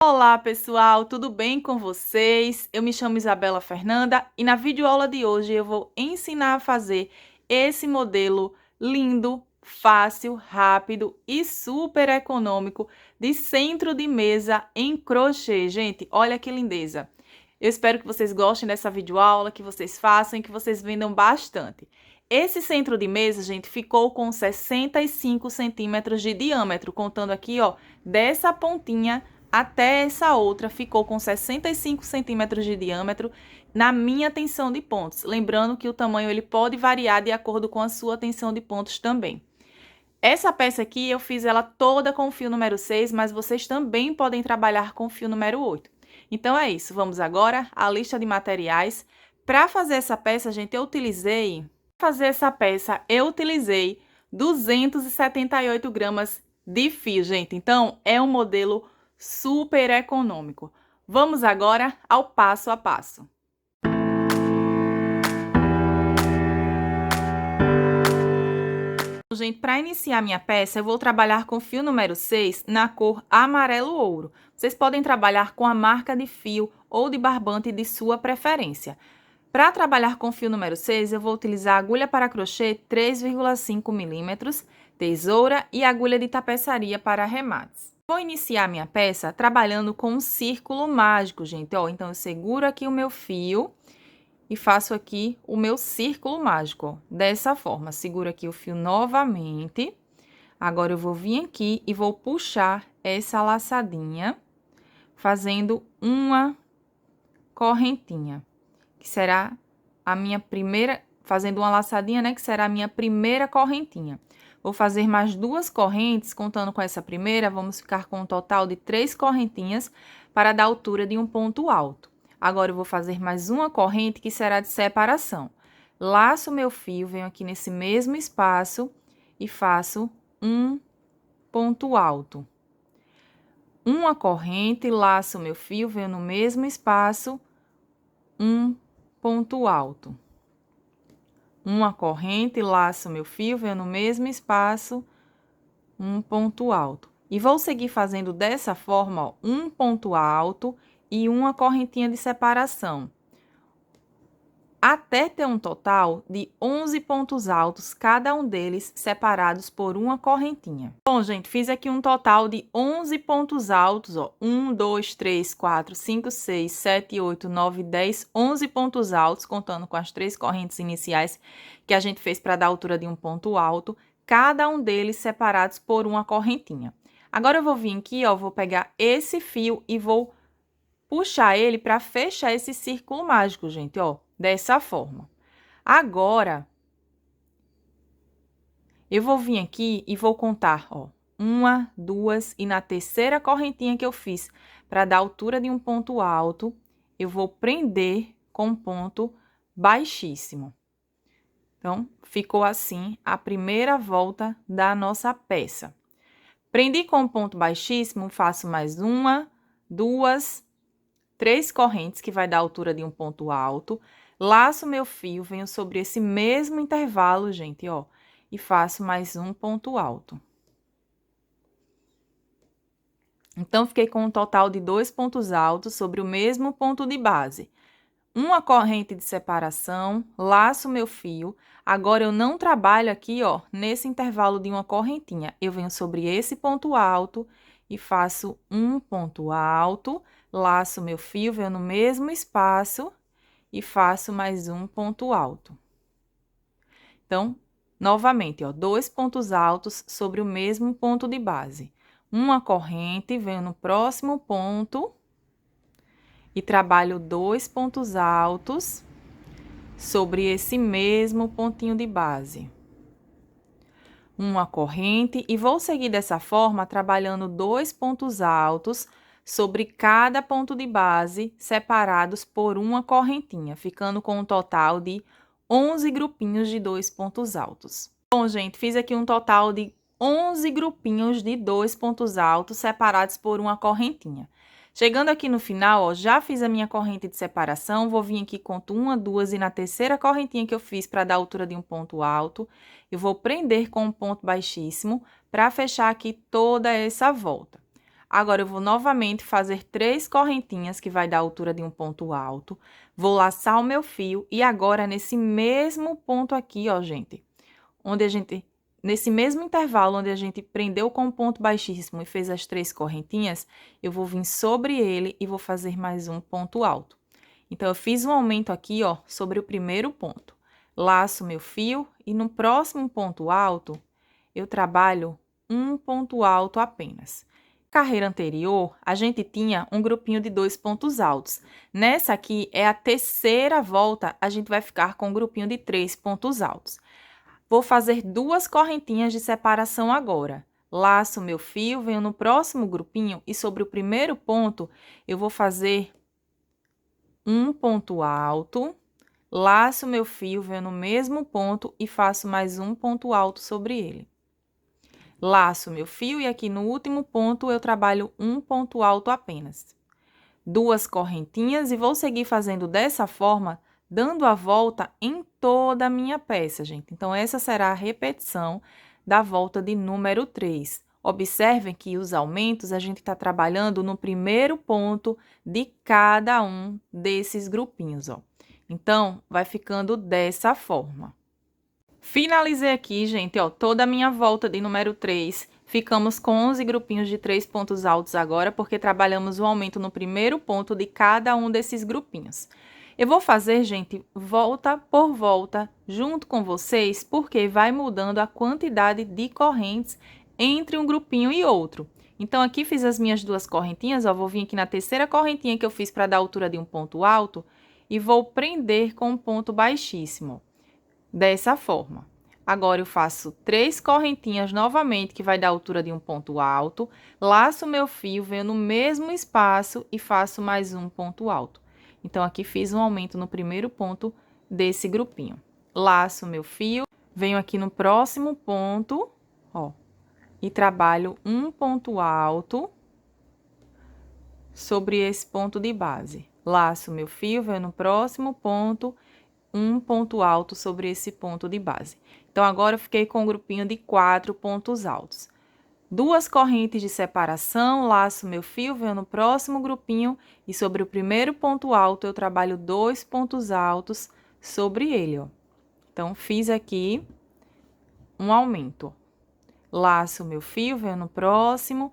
Olá, pessoal, tudo bem com vocês? Eu me chamo Isabela Fernanda e na videoaula de hoje eu vou ensinar a fazer esse modelo lindo, fácil, rápido e super econômico de centro de mesa em crochê. Gente, olha que lindeza! Eu espero que vocês gostem dessa videoaula, que vocês façam e que vocês vendam bastante. Esse centro de mesa, gente, ficou com 65 centímetros de diâmetro, contando aqui, ó, dessa pontinha até essa outra ficou com 65 centímetros de diâmetro na minha tensão de pontos. Lembrando que o tamanho ele pode variar de acordo com a sua tensão de pontos também. Essa peça aqui eu fiz ela toda com o fio número 6, mas vocês também podem trabalhar com o fio número 8. Então é isso, vamos agora à lista de materiais. Para fazer essa peça, gente, eu utilizei 278 gramas de fio, gente. Então, é um modelo super econômico. Vamos agora ao passo a passo. Gente, para iniciar minha peça, eu vou trabalhar com fio número 6 na cor amarelo ouro. Vocês podem trabalhar com a marca de fio ou de barbante de sua preferência. Para trabalhar com fio número 6, eu vou utilizar agulha para crochê 3,5 milímetros, tesoura e agulha de tapeçaria para arremates. Vou iniciar minha peça trabalhando com um círculo mágico, gente. Ó, então, eu seguro aqui o meu fio e faço aqui o meu círculo mágico, ó, dessa forma. Seguro aqui o fio novamente. Agora, eu vou vir aqui e vou puxar essa laçadinha, fazendo uma correntinha, que será a minha primeira, fazendo uma laçadinha, né, que será a minha primeira correntinha. Vou fazer mais 2 correntes, contando com essa primeira, vamos ficar com um total de 3 correntinhas para dar altura de um ponto alto. Agora, eu vou fazer mais uma corrente que será de separação. Laço meu fio, venho aqui nesse mesmo espaço e faço um ponto alto. Uma corrente, laço meu fio, venho no mesmo espaço, um ponto alto. Uma corrente, laço meu fio, venho no mesmo espaço, um ponto alto. E vou seguir fazendo dessa forma, ó, um ponto alto e uma correntinha de separação, até ter um total de 11 pontos altos, cada um deles separados por uma correntinha. Bom, gente, fiz aqui um total de 11 pontos altos, ó, 1, 2, 3, 4, 5, 6, 7, 8, 9, 10, 11 pontos altos, contando com as 3 correntes iniciais que a gente fez para dar a altura de um ponto alto, cada um deles separados por uma correntinha. Agora, eu vou vir aqui, ó, vou pegar esse fio e vou puxar ele para fechar esse círculo mágico, gente, ó, dessa forma. Agora, eu vou vir aqui e vou contar, ó, 1, 2, e na terceira correntinha que eu fiz para dar altura de um ponto alto, eu vou prender com um ponto baixíssimo. Então, ficou assim a primeira volta da nossa peça. Prendi com um ponto baixíssimo, faço mais 1, 2, 3 correntes, que vai dar a altura de um ponto alto. Laço meu fio, venho sobre esse mesmo intervalo, gente, ó, e faço mais um ponto alto. Então, fiquei com um total de 2 pontos altos sobre o mesmo ponto de base. Uma corrente de separação, laço meu fio. Agora, eu não trabalho aqui, ó, nesse intervalo de uma correntinha. Eu venho sobre esse ponto alto e faço um ponto alto, laço meu fio, venho no mesmo espaço e faço mais um ponto alto. Então, novamente, ó, 2 pontos altos sobre o mesmo ponto de base. Uma corrente, venho no próximo ponto e trabalho 2 pontos altos sobre esse mesmo pontinho de base. Uma corrente e vou seguir dessa forma, trabalhando 2 pontos altos sobre cada ponto de base, separados por uma correntinha, ficando com um total de 11 grupinhos de 2 pontos altos. Bom, gente, fiz aqui um total de 11 grupinhos de 2 pontos altos, separados por uma correntinha. Chegando aqui no final, ó, já fiz a minha corrente de separação, vou vir aqui, conto 1, 2, e na terceira correntinha que eu fiz para dar a altura de um ponto alto, eu vou prender com um ponto baixíssimo para fechar aqui toda essa volta. Agora, eu vou novamente fazer 3 correntinhas, que vai dar a altura de um ponto alto. Vou laçar o meu fio e agora, nesse mesmo ponto aqui, ó, gente, nesse mesmo intervalo onde a gente prendeu com um ponto baixíssimo e fez as 3 correntinhas, eu vou vir sobre ele e vou fazer mais um ponto alto. Então, eu fiz um aumento aqui, ó, sobre o primeiro ponto. Laço meu fio e no próximo ponto alto, eu trabalho um ponto alto apenas. Carreira anterior, a gente tinha um grupinho de 2 pontos altos. Nessa aqui, é a terceira volta, a gente vai ficar com um grupinho de 3 pontos altos. Vou fazer 2 correntinhas de separação agora. Laço meu fio, venho no próximo grupinho e sobre o primeiro ponto, eu vou fazer um ponto alto. Laço meu fio, venho no mesmo ponto e faço mais um ponto alto sobre ele. Laço meu fio e aqui no último ponto eu trabalho um ponto alto apenas. 2 correntinhas e vou seguir fazendo dessa forma, dando a volta em toda a minha peça, gente. Então, essa será a repetição da volta de número 3. Observem que os aumentos a gente está trabalhando no primeiro ponto de cada um desses grupinhos, ó. Então, vai ficando dessa forma. Finalizei aqui, gente, ó, toda a minha volta de número 3. Ficamos com 11 grupinhos de 3 pontos altos agora, porque trabalhamos o aumento no primeiro ponto de cada um desses grupinhos. Eu vou fazer, gente, volta por volta, junto com vocês, porque vai mudando a quantidade de correntes entre um grupinho e outro. Então, aqui fiz as minhas 2 correntinhas, ó, vou vir aqui na terceira correntinha que eu fiz para dar a altura de um ponto alto e vou prender com um ponto baixíssimo. Dessa forma. Agora, eu faço 3 correntinhas novamente, que vai dar a altura de um ponto alto. Laço meu fio, venho no mesmo espaço e faço mais um ponto alto. Então, aqui fiz um aumento no primeiro ponto desse grupinho. Laço meu fio, venho aqui no próximo ponto, ó, e trabalho um ponto alto sobre esse ponto de base. Laço meu fio, venho no próximo ponto, um ponto alto sobre esse ponto de base. Então, agora eu fiquei com um grupinho de 4 pontos altos. 2 correntes de separação, laço meu fio, venho no próximo grupinho e sobre o primeiro ponto alto eu trabalho 2 pontos altos sobre ele, ó. Então, fiz aqui um aumento. Laço meu fio, venho no próximo,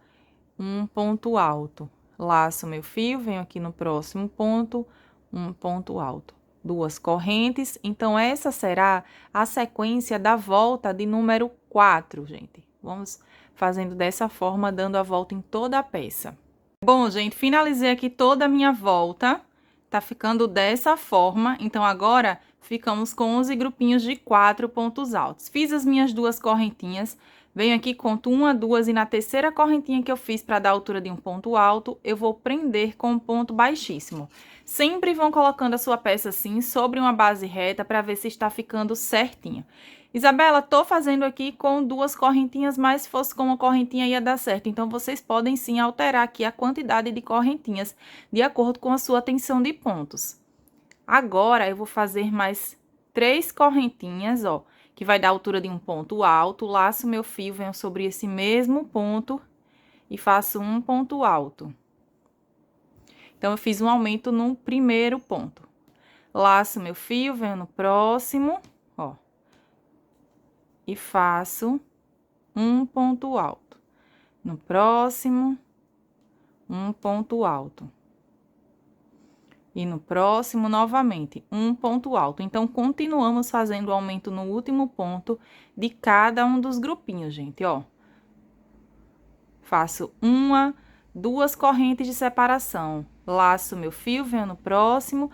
um ponto alto. Laço meu fio, venho aqui no próximo ponto, um ponto alto. 2 correntes, então essa será a sequência da volta de número 4, gente. Vamos fazendo dessa forma, dando a volta em toda a peça. Bom, gente, finalizei aqui toda a minha volta, tá ficando dessa forma, então agora ficamos com 11 grupinhos de 4 pontos altos. Fiz as minhas 2 correntinhas, venho aqui, conto 1, 2 e na terceira correntinha que eu fiz para dar a altura de um ponto alto, eu vou prender com um ponto baixíssimo. Sempre vão colocando a sua peça assim, sobre uma base reta, para ver se está ficando certinho. Isabela, tô fazendo aqui com 2 correntinhas, mas se fosse com uma correntinha ia dar certo. Então, vocês podem sim alterar aqui a quantidade de correntinhas, de acordo com a sua tensão de pontos. Agora, eu vou fazer mais 3 correntinhas, ó, que vai dar a altura de um ponto alto. Laço meu fio, venho sobre esse mesmo ponto e faço um ponto alto. Então, eu fiz um aumento no primeiro ponto. Laço meu fio, venho no próximo, ó, e faço um ponto alto. No próximo, um ponto alto. E no próximo, novamente, um ponto alto. Então, continuamos fazendo o aumento no último ponto de cada um dos grupinhos, gente, ó. Faço 1, 2 correntes de separação. Laço meu fio, venho no próximo,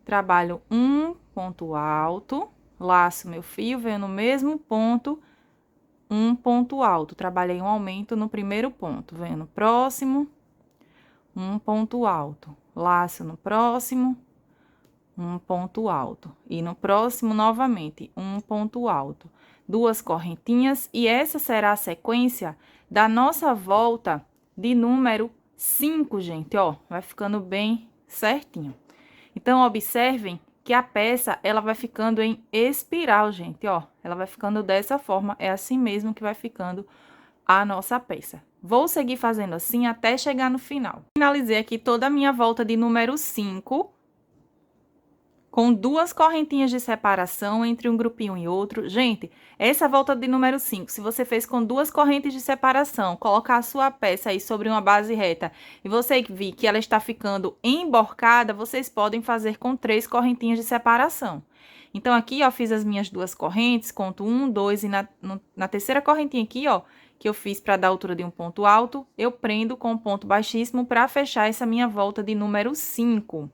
trabalho um ponto alto, laço meu fio, venho no mesmo ponto, um ponto alto. Trabalhei um aumento no primeiro ponto, venho no próximo, um ponto alto. Laço no próximo, um ponto alto. E no próximo, novamente, um ponto alto. 2 correntinhas, e essa será a sequência da nossa volta de número 5, gente, ó. Vai ficando bem certinho. Então, observem que a peça, ela vai ficando em espiral, gente, ó. Ela vai ficando dessa forma, é assim mesmo que vai ficando a nossa peça. Vou seguir fazendo assim até chegar no final. Finalizei aqui toda a minha volta de número 5, com 2 correntinhas de separação entre um grupinho e outro. Gente, essa volta de número 5, se você fez com 2 correntes de separação, colocar a sua peça aí sobre uma base reta e você vir que ela está ficando emborcada, vocês podem fazer com 3 correntinhas de separação. Então, aqui, ó, fiz as minhas 2 correntes, conto 1, 2 e na terceira correntinha aqui, ó, que eu fiz para dar altura de um ponto alto, eu prendo com um ponto baixíssimo para fechar essa minha volta de número 5.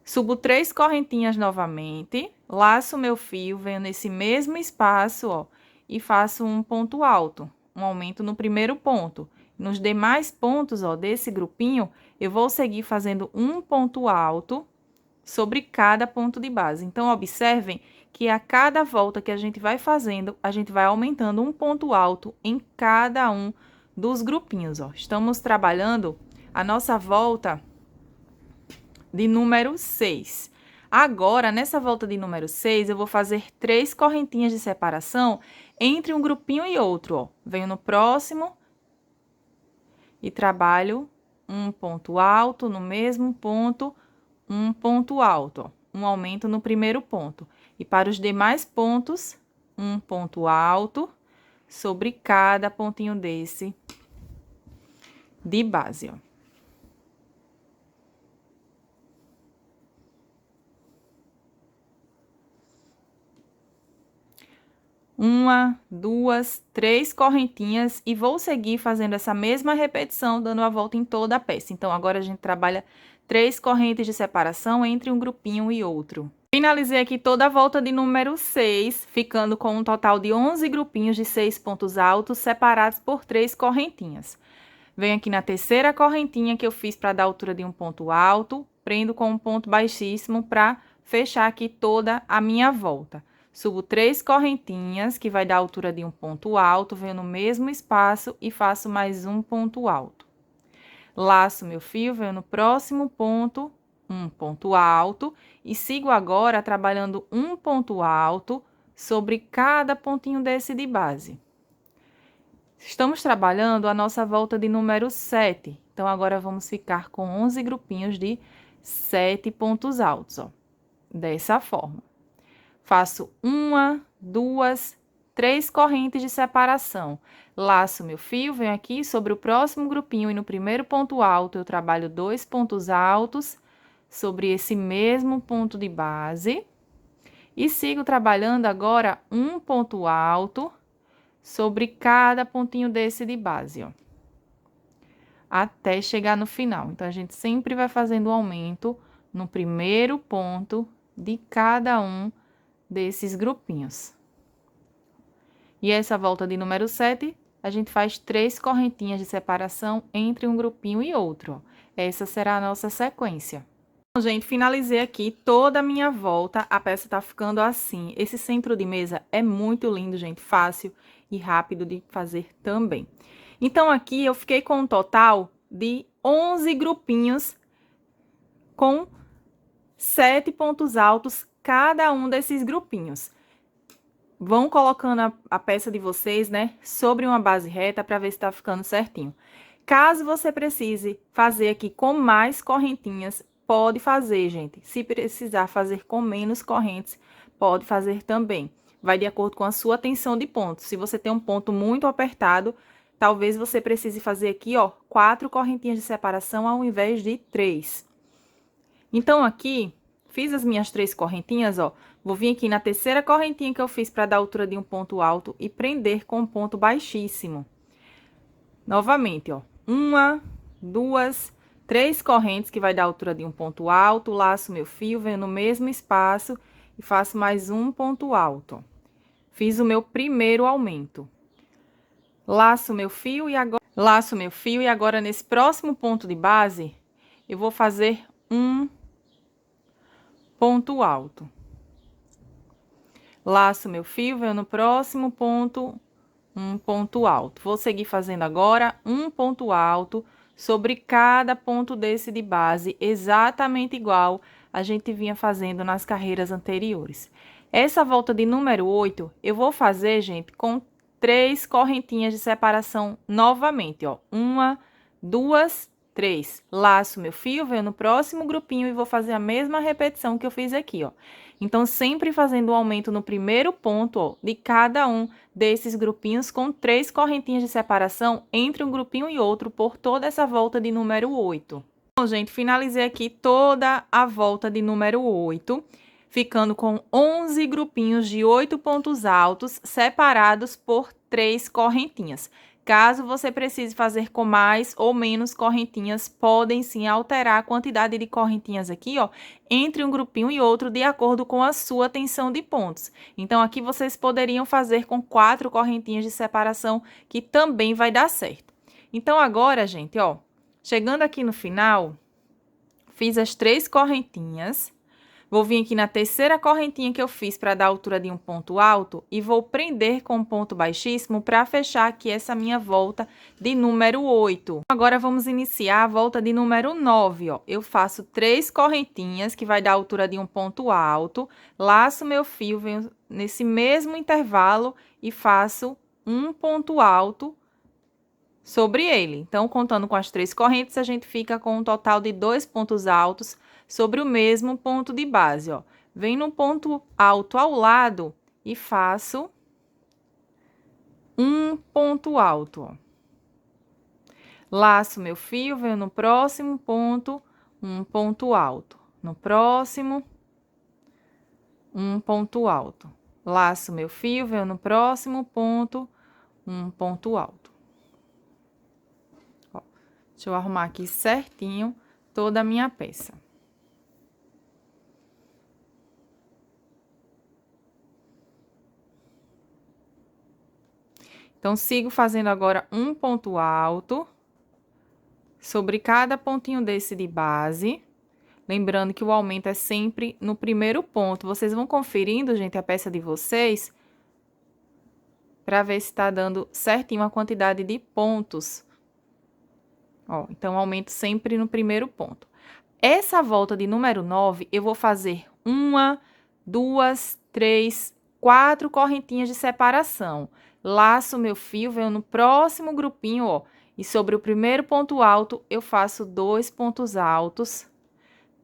Subo 3 correntinhas novamente, laço meu fio, venho nesse mesmo espaço, ó, e faço um ponto alto, um aumento no primeiro ponto. Nos demais pontos, ó, desse grupinho, eu vou seguir fazendo um ponto alto sobre cada ponto de base. Então, observem que a cada volta que a gente vai fazendo, a gente vai aumentando um ponto alto em cada um dos grupinhos, ó. Estamos trabalhando a nossa volta de número 6. Agora, nessa volta de número 6, eu vou fazer 3 correntinhas de separação entre um grupinho e outro, ó. Venho no próximo e trabalho um ponto alto no mesmo ponto, um ponto alto, ó, um aumento no primeiro ponto. E para os demais pontos, um ponto alto sobre cada pontinho desse de base, ó. Uma, 2, 3 correntinhas e vou seguir fazendo essa mesma repetição, dando a volta em toda a peça. Então, agora a gente trabalha 3 correntes de separação entre um grupinho e outro. Finalizei aqui toda a volta de número 6, ficando com um total de 11 grupinhos de 6 pontos altos, separados por 3 correntinhas. Venho aqui na terceira correntinha que eu fiz para dar altura de um ponto alto, prendo com um ponto baixíssimo para fechar aqui toda a minha volta. Subo 3 correntinhas, que vai dar altura de um ponto alto, venho no mesmo espaço e faço mais um ponto alto. Laço meu fio, venho no próximo ponto, um ponto alto, e sigo agora trabalhando um ponto alto sobre cada pontinho desse de base. Estamos trabalhando a nossa volta de número 7, então agora vamos ficar com 11 grupinhos de 7 pontos altos, ó, dessa forma. Faço 1, 2, 3 correntes de separação. Laço meu fio, venho aqui sobre o próximo grupinho e no primeiro ponto alto eu trabalho 2 pontos altos sobre esse mesmo ponto de base. E sigo trabalhando agora um ponto alto sobre cada pontinho desse de base, ó. Até chegar no final. Então, a gente sempre vai fazendo um aumento no primeiro ponto de cada um desses grupinhos. E essa volta de número 7, a gente faz 3 correntinhas de separação entre um grupinho e outro, ó. Essa será a nossa sequência. Bom, gente, finalizei aqui toda a minha volta, a peça tá ficando assim. Esse centro de mesa é muito lindo, gente, fácil e rápido de fazer também. Então, aqui eu fiquei com um total de 11 grupinhos com 7 pontos altos cada um desses grupinhos. Vão colocando a peça de vocês, né, sobre uma base reta para ver se tá ficando certinho. Caso você precise fazer aqui com mais correntinhas, pode fazer, gente. Se precisar fazer com menos correntes, pode fazer também. Vai de acordo com a sua tensão de ponto. Se você tem um ponto muito apertado, talvez você precise fazer aqui, ó, 4 correntinhas de separação ao invés de 3. Então, aqui, fiz as minhas 3 correntinhas, ó. Vou vir aqui na terceira correntinha que eu fiz para dar altura de um ponto alto e prender com um ponto baixíssimo. Novamente, ó. 1, 2, 3 correntes que vai dar altura de um ponto alto, laço meu fio, venho no mesmo espaço e faço mais um ponto alto, ó. Fiz o meu primeiro aumento. Laço meu fio e agora nesse próximo ponto de base, eu vou fazer um ponto alto. Laço meu fio, venho no próximo ponto, um ponto alto. Vou seguir fazendo agora um ponto alto sobre cada ponto desse de base, exatamente igual a gente vinha fazendo nas carreiras anteriores. Essa volta de número 8, eu vou fazer, gente, com 3 correntinhas de separação novamente, ó. 1, 2, 3. Laço meu fio, venho no próximo grupinho e vou fazer a mesma repetição que eu fiz aqui, ó. Então, sempre fazendo o aumento no primeiro ponto, ó, de cada um desses grupinhos com 3 correntinhas de separação entre um grupinho e outro por toda essa volta de número 8. Bom, gente, finalizei aqui toda a volta de número 8, ficando com 11 grupinhos de 8 pontos altos separados por 3 correntinhas. Caso você precise fazer com mais ou menos correntinhas, podem sim alterar a quantidade de correntinhas aqui, ó, entre um grupinho e outro, de acordo com a sua tensão de pontos. Então, aqui vocês poderiam fazer com 4 correntinhas de separação, que também vai dar certo. Então, agora, gente, ó, chegando aqui no final, fiz as 3 correntinhas. Vou vir aqui na terceira correntinha que eu fiz para dar a altura de um ponto alto e vou prender com um ponto baixíssimo para fechar aqui essa minha volta de número 8. Agora, vamos iniciar a volta de número 9, ó. Eu faço 3 correntinhas, que vai dar a altura de um ponto alto, laço meu fio, venho nesse mesmo intervalo e faço um ponto alto sobre ele. Então, contando com as 3 correntes, a gente fica com um total de 2 pontos altos sobre o mesmo ponto de base, ó. Venho no ponto alto ao lado e faço um ponto alto, ó. Laço meu fio, venho no próximo ponto, um ponto alto. No próximo, um ponto alto. Laço meu fio, venho no próximo ponto, um ponto alto. Ó, deixa eu arrumar aqui certinho toda a minha peça. Então, sigo fazendo agora um ponto alto sobre cada pontinho desse de base. Lembrando que o aumento é sempre no primeiro ponto. Vocês vão conferindo, gente, a peça de vocês, para ver se tá dando certinho a quantidade de pontos. Ó, então, aumento sempre no primeiro ponto. Essa volta de número 9, eu vou fazer 1, 2, 3, 4 correntinhas de separação. Laço meu fio, venho no próximo grupinho, ó, e sobre o primeiro ponto alto, eu faço 2 pontos altos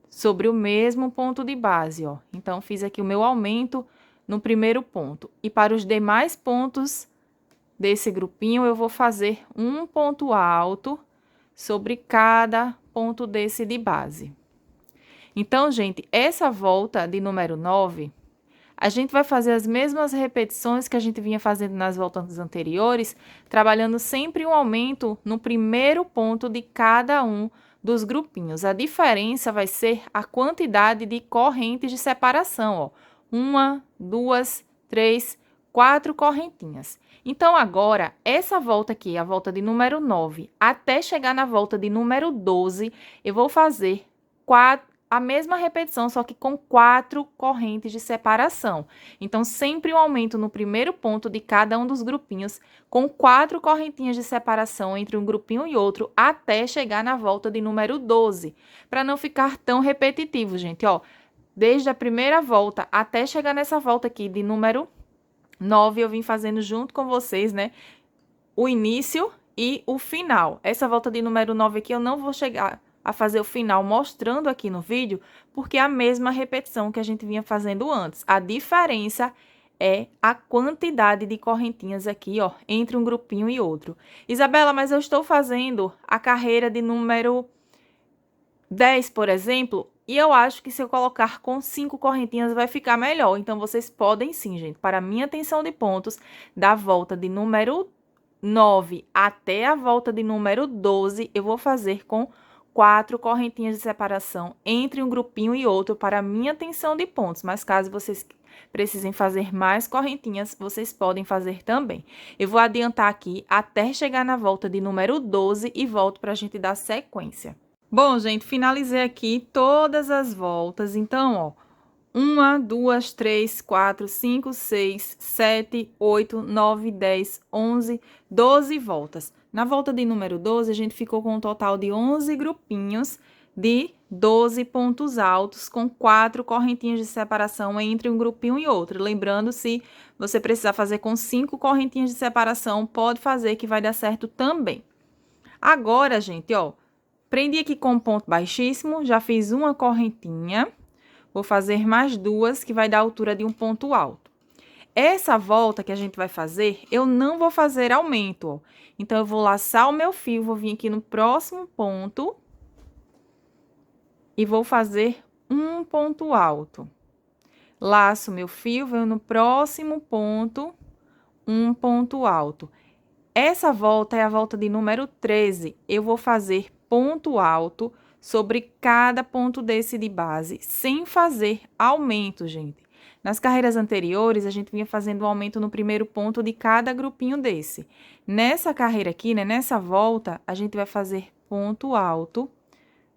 sobre o mesmo ponto de base, ó. Então, fiz aqui o meu aumento no primeiro ponto. E para os demais pontos desse grupinho, eu vou fazer um ponto alto sobre cada ponto desse de base. Então, gente, essa volta de número 9... a gente vai fazer as mesmas repetições que a gente vinha fazendo nas voltas anteriores, trabalhando sempre um aumento no primeiro ponto de cada um dos grupinhos. A diferença vai ser a quantidade de correntes de separação, ó. 1, 2, 3, 4 correntinhas. Então, agora, essa volta aqui, a volta de número 9, até chegar na volta de número 12, eu vou fazer a mesma repetição, só que com 4 correntes de separação. Então, sempre um aumento no primeiro ponto de cada um dos grupinhos, com 4 correntinhas de separação entre um grupinho e outro, até chegar na volta de número 12. Para não ficar tão repetitivo, gente, ó. Desde a primeira volta até chegar nessa volta aqui de número 9, eu vim fazendo junto com vocês, né? O início e o final. Essa volta de número 9 aqui, eu não vou chegar a fazer o final mostrando aqui no vídeo, porque é a mesma repetição que a gente vinha fazendo antes. A diferença é a quantidade de correntinhas aqui, ó, entre um grupinho e outro. Isabela, mas eu estou fazendo a carreira de número 10, por exemplo, e eu acho que se eu colocar com 5 correntinhas vai ficar melhor. Então, vocês podem sim, gente, para a minha tensão de pontos, da volta de número 9 até a volta de número 12, eu vou fazer com 4 correntinhas de separação entre um grupinho e outro para a minha tensão de pontos. Mas caso vocês precisem fazer mais correntinhas, vocês podem fazer também. Eu vou adiantar aqui até chegar na volta de número 12 e volto para a gente dar sequência. Bom, gente, finalizei aqui todas as voltas. Então, ó, 1, 2, 3, 4, 5, 6, 7, 8, 9, 10, 11, 12 voltas. Na volta de número 12, a gente ficou com um total de 11 grupinhos de 12 pontos altos com 4 correntinhas de separação entre um grupinho e outro. Lembrando, se você precisar fazer com 5 correntinhas de separação, pode fazer que vai dar certo também. Agora, gente, ó, prendi aqui com um ponto baixíssimo, já fiz uma correntinha, vou fazer mais duas, que vai dar a altura de um ponto alto. Essa volta que a gente vai fazer, eu não vou fazer aumento, ó. Então, eu vou laçar o meu fio, vou vir aqui no próximo ponto e vou fazer um ponto alto. Laço meu fio, venho no próximo ponto, um ponto alto. Essa volta é a volta de número 13. Eu vou fazer ponto alto sobre cada ponto desse de base, sem fazer aumento, gente. Nas carreiras anteriores, a gente vinha fazendo um aumento no primeiro ponto de cada grupinho desse. Nessa carreira aqui, né, nessa volta, a gente vai fazer ponto alto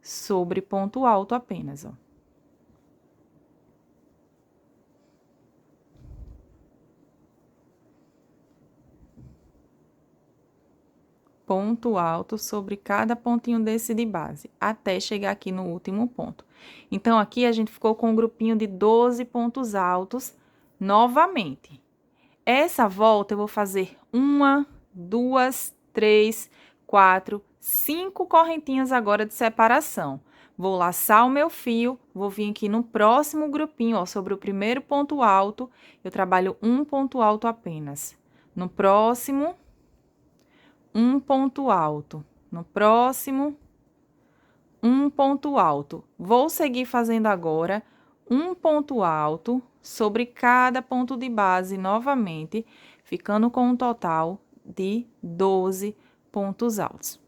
sobre ponto alto apenas, ó. Ponto alto sobre cada pontinho desse de base, até chegar aqui no último ponto. Então, aqui a gente ficou com um grupinho de 12 pontos altos novamente. Essa volta eu vou fazer 1, 2, 3, 4, 5 correntinhas agora de separação. Vou laçar o meu fio, vou vir aqui no próximo grupinho, ó, sobre o primeiro ponto alto, eu trabalho um ponto alto apenas. No próximo, um ponto alto. No próximo, um ponto alto. Vou seguir fazendo agora um ponto alto sobre cada ponto de base novamente, ficando com um total de 12 pontos altos.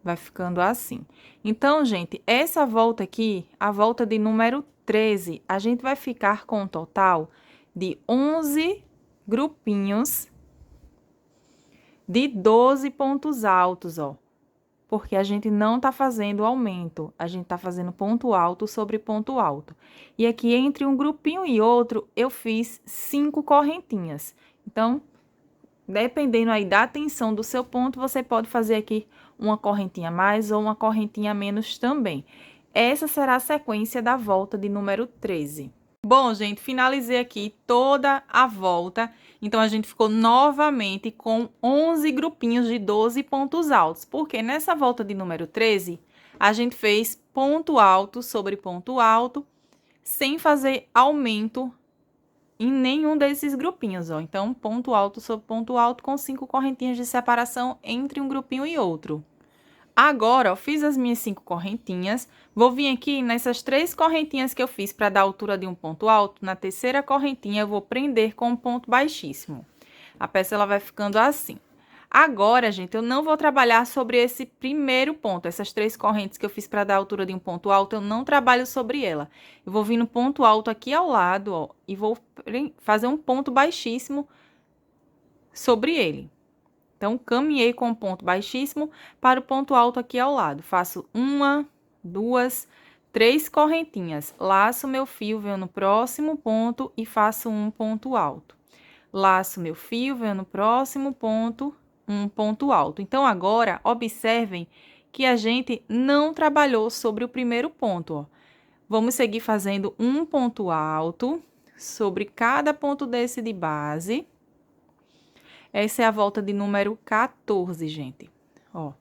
Vai ficando assim. Então, gente, essa volta aqui, a volta de número 13, a gente vai ficar com um total de 11 grupinhos de 12 pontos altos, ó. Porque a gente não tá fazendo aumento, a gente tá fazendo ponto alto sobre ponto alto. E aqui, entre um grupinho e outro, eu fiz 5 correntinhas. Então, dependendo aí da tensão do seu ponto, você pode fazer aqui uma correntinha a mais ou uma correntinha a menos também. Essa será a sequência da volta de número 13. Bom, gente, finalizei aqui toda a volta. Então, a gente ficou novamente com 11 grupinhos de 12 pontos altos. Porque nessa volta de número 13, a gente fez ponto alto sobre ponto alto, sem fazer aumento em nenhum desses grupinhos, ó. Então, ponto alto sobre ponto alto com 5 correntinhas de separação entre um grupinho e outro. Agora, ó, fiz as minhas 5 correntinhas, vou vir aqui nessas 3 correntinhas que eu fiz para dar a altura de um ponto alto, na terceira correntinha eu vou prender com um ponto baixíssimo. A peça, ela vai ficando assim. Agora, gente, eu não vou trabalhar sobre esse primeiro ponto, essas 3 correntes que eu fiz para dar a altura de um ponto alto, eu não trabalho sobre ela. Eu vou vir no ponto alto aqui ao lado, ó, e vou fazer um ponto baixíssimo sobre ele. Então, caminhei com um ponto baixíssimo para o ponto alto aqui ao lado. Faço 1, 2, 3 correntinhas. Laço meu fio, venho no próximo ponto e faço um ponto alto. Laço meu fio, venho no próximo ponto, um ponto alto. Então, agora, observem que a gente não trabalhou sobre o primeiro ponto, ó. Vamos seguir fazendo um ponto alto sobre cada ponto desse de base. Essa é a volta de número 14, gente. Ó,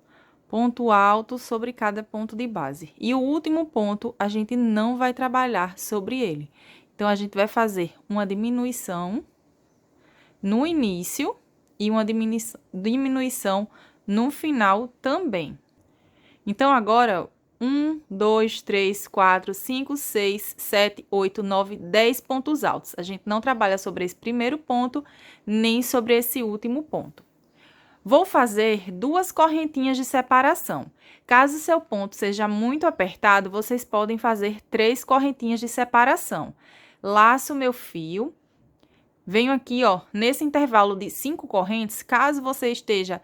ponto alto sobre cada ponto de base. E o último ponto, a gente não vai trabalhar sobre ele. Então, a gente vai fazer uma diminuição no início e uma diminuição no final também. Então, agora, 1, 2, 3, 4, 5, 6, 7, 8, 9, 10 pontos altos. A gente não trabalha sobre esse primeiro ponto, nem sobre esse último ponto. Vou fazer 2 correntinhas de separação. Caso seu ponto seja muito apertado, vocês podem fazer 3 correntinhas de separação. Laço meu fio, venho aqui, ó, nesse intervalo de 5 correntes, caso você esteja,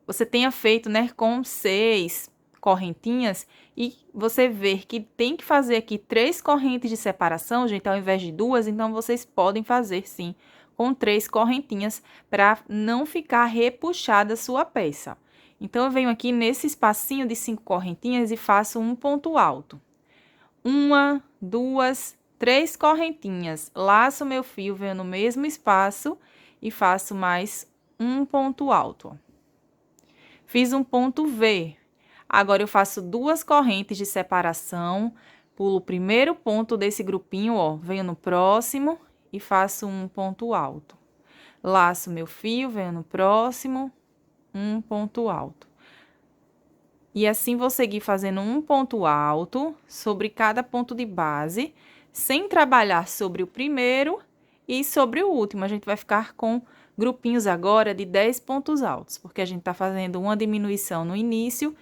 você tenha feito, né, com 6 correntinhas e você ver que tem que fazer aqui 3 correntes de separação, gente, ao invés de 2, então vocês podem fazer sim com 3 correntinhas para não ficar repuxada a sua peça. Então, eu venho aqui nesse espacinho de 5 correntinhas e faço um ponto alto. 1, 2, 3 correntinhas. Laço meu fio, venho no mesmo espaço e faço mais um ponto alto, ó. Fiz um ponto V. Agora, eu faço 2 correntes de separação, pulo o primeiro ponto desse grupinho, ó, venho no próximo e faço um ponto alto. Laço meu fio, venho no próximo, um ponto alto. E assim vou seguir fazendo um ponto alto sobre cada ponto de base, sem trabalhar sobre o primeiro e sobre o último. A gente vai ficar com grupinhos agora de 10 pontos altos, porque a gente tá fazendo uma diminuição no início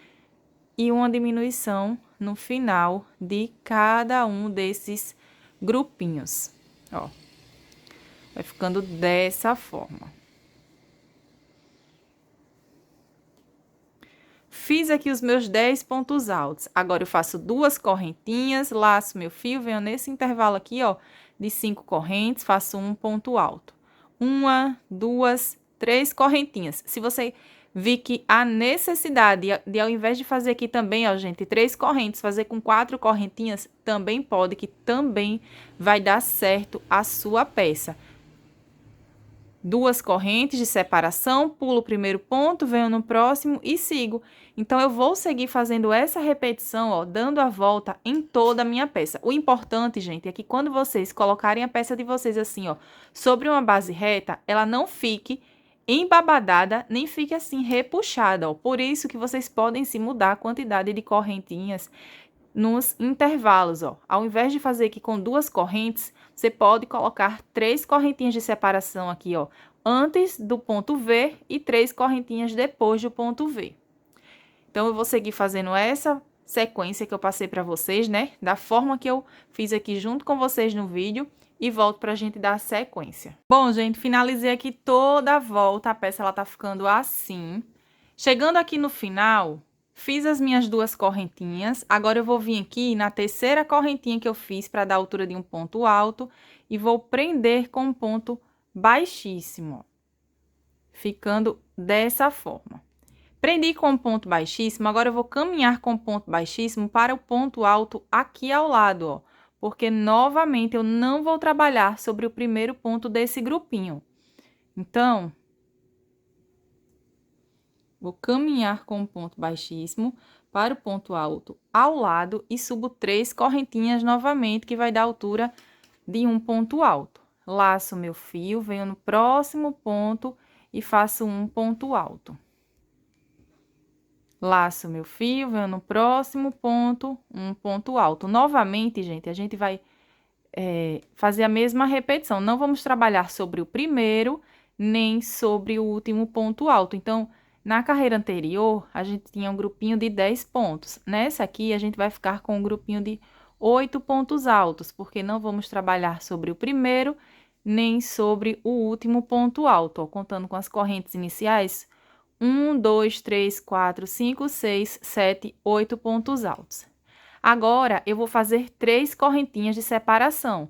e uma diminuição no final de cada um desses grupinhos, ó. Vai ficando dessa forma. Fiz aqui os meus 10 pontos altos. Agora, eu faço 2 correntinhas, laço meu fio, venho nesse intervalo aqui, ó, de 5 correntes, faço um ponto alto. 1, 2, 3 correntinhas. Se você vir que há necessidade de, ao invés de fazer aqui também, ó, gente, 3 correntes, fazer com 4 correntinhas, também pode, que também vai dar certo a sua peça. 2 correntes de separação, pulo o primeiro ponto, venho no próximo e sigo. Então, eu vou seguir fazendo essa repetição, ó, dando a volta em toda a minha peça. O importante, gente, é que quando vocês colocarem a peça de vocês assim, ó, sobre uma base reta, ela não fique embabadada, nem fique assim repuxada, ó. Por isso que vocês podem se mudar a quantidade de correntinhas nos intervalos, ó. Ao invés de fazer aqui com 2 correntes, você pode colocar 3 correntinhas de separação aqui, ó, antes do ponto V e 3 correntinhas depois do ponto V. Então, eu vou seguir fazendo essa sequência que eu passei para vocês, né? Da forma que eu fiz aqui junto com vocês no vídeo e volto pra gente dar a sequência. Bom, gente, finalizei aqui toda a volta, a peça ela tá ficando assim. Chegando aqui no final, fiz as minhas 2 correntinhas, agora eu vou vir aqui na terceira correntinha que eu fiz para dar a altura de um ponto alto e vou prender com um ponto baixíssimo, ó, ficando dessa forma. Prendi com um ponto baixíssimo, agora eu vou caminhar com um ponto baixíssimo para o ponto alto aqui ao lado, ó, porque novamente eu não vou trabalhar sobre o primeiro ponto desse grupinho. Então, vou caminhar com um ponto baixíssimo para o ponto alto ao lado e subo 3 correntinhas novamente, que vai dar a altura de um ponto alto. Laço meu fio, venho no próximo ponto e faço um ponto alto. Laço meu fio, venho no próximo ponto, um ponto alto. Novamente, gente, a gente vai fazer a mesma repetição. Não vamos trabalhar sobre o primeiro, nem sobre o último ponto alto. Então, na carreira anterior, a gente tinha um grupinho de 10 pontos. Nessa aqui, a gente vai ficar com um grupinho de 8 pontos altos, porque não vamos trabalhar sobre o primeiro, nem sobre o último ponto alto. Ó, contando com as correntes iniciais, 1, 2, 3, 4, 5, 6, 7, 8 pontos altos. Agora, eu vou fazer 3 correntinhas de separação.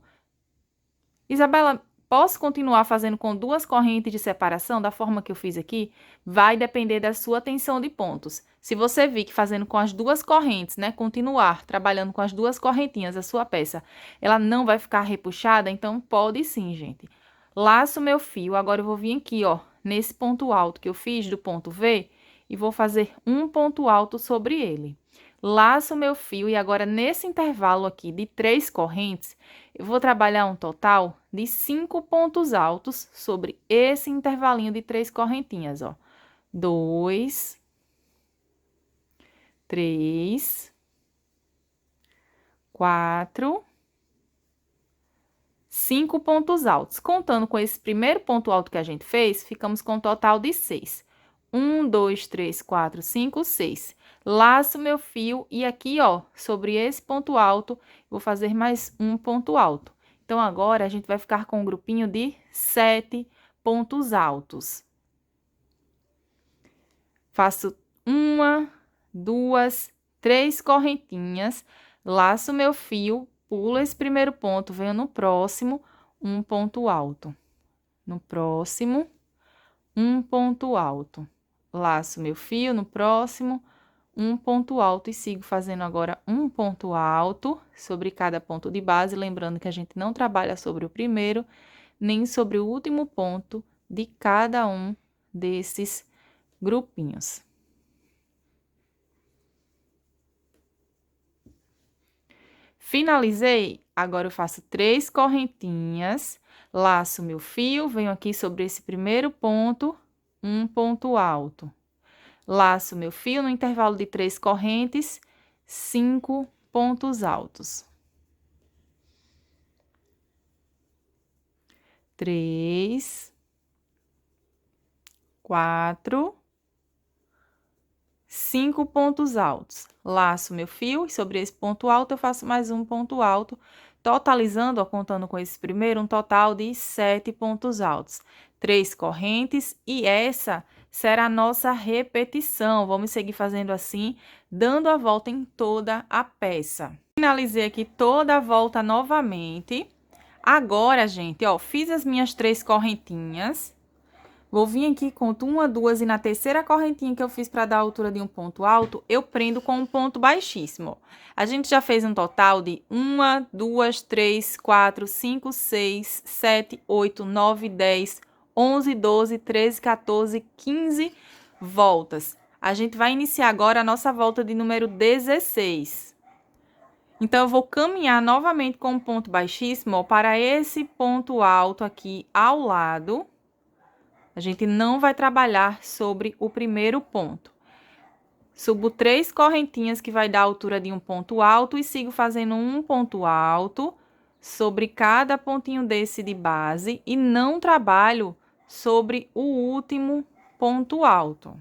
Isabela, posso continuar fazendo com 2 correntes de separação da forma que eu fiz aqui? Vai depender da sua tensão de pontos. Se você vir que fazendo com as 2 correntes, né, continuar trabalhando com as 2 correntinhas a sua peça, ela não vai ficar repuxada, então pode sim, gente. Laço meu fio, agora eu vou vir aqui, ó, nesse ponto alto que eu fiz do ponto V e vou fazer um ponto alto sobre ele. Laço meu fio e agora nesse intervalo aqui de 3 correntes, eu vou trabalhar um total de 5 pontos altos sobre esse intervalinho de 3 correntinhas, ó. 2, 3, 4, 5 pontos altos. Contando com esse primeiro ponto alto que a gente fez, ficamos com um total de 6. 1, 2, 3, 4, 5, 6. Laço meu fio e aqui, ó, sobre esse ponto alto, vou fazer mais um ponto alto. Então, agora, a gente vai ficar com um grupinho de 7 pontos altos. Faço 1, 2, 3 correntinhas, laço meu fio, pulo esse primeiro ponto, venho no próximo, um ponto alto. No próximo, um ponto alto. Laço meu fio, no próximo, um ponto alto e sigo fazendo agora um ponto alto sobre cada ponto de base, lembrando que a gente não trabalha sobre o primeiro, nem sobre o último ponto de cada um desses grupinhos. Finalizei, agora eu faço 3 correntinhas, laço meu fio, venho aqui sobre esse primeiro ponto, um ponto alto. Laço meu fio no intervalo de 3 correntes, 5 pontos altos. 3, 4, 5 pontos altos. Laço meu fio e sobre esse ponto alto eu faço mais um ponto alto, totalizando, ó, contando com esse primeiro, um total de 7 pontos altos. 3 correntes e essa será a nossa repetição. Vamos seguir fazendo assim, dando a volta em toda a peça. Finalizei aqui toda a volta novamente. Agora, gente, ó, fiz as minhas 3 correntinhas. Vou vir aqui, conto 1, 2 e na terceira correntinha que eu fiz para dar a altura de um ponto alto, eu prendo com um ponto baixíssimo. A gente já fez um total de 1, 2, 3, 4, 5, 6, 7, 8, 9, 10, 11, 12, 13, 14, 15 voltas. A gente vai iniciar agora a nossa volta de número 16. Então, eu vou caminhar novamente com um ponto baixíssimo, ó, para esse ponto alto aqui ao lado. A gente não vai trabalhar sobre o primeiro ponto. Subo 3 correntinhas que vai dar a altura de um ponto alto e sigo fazendo um ponto alto sobre cada pontinho desse de base e não trabalho sobre o último ponto alto.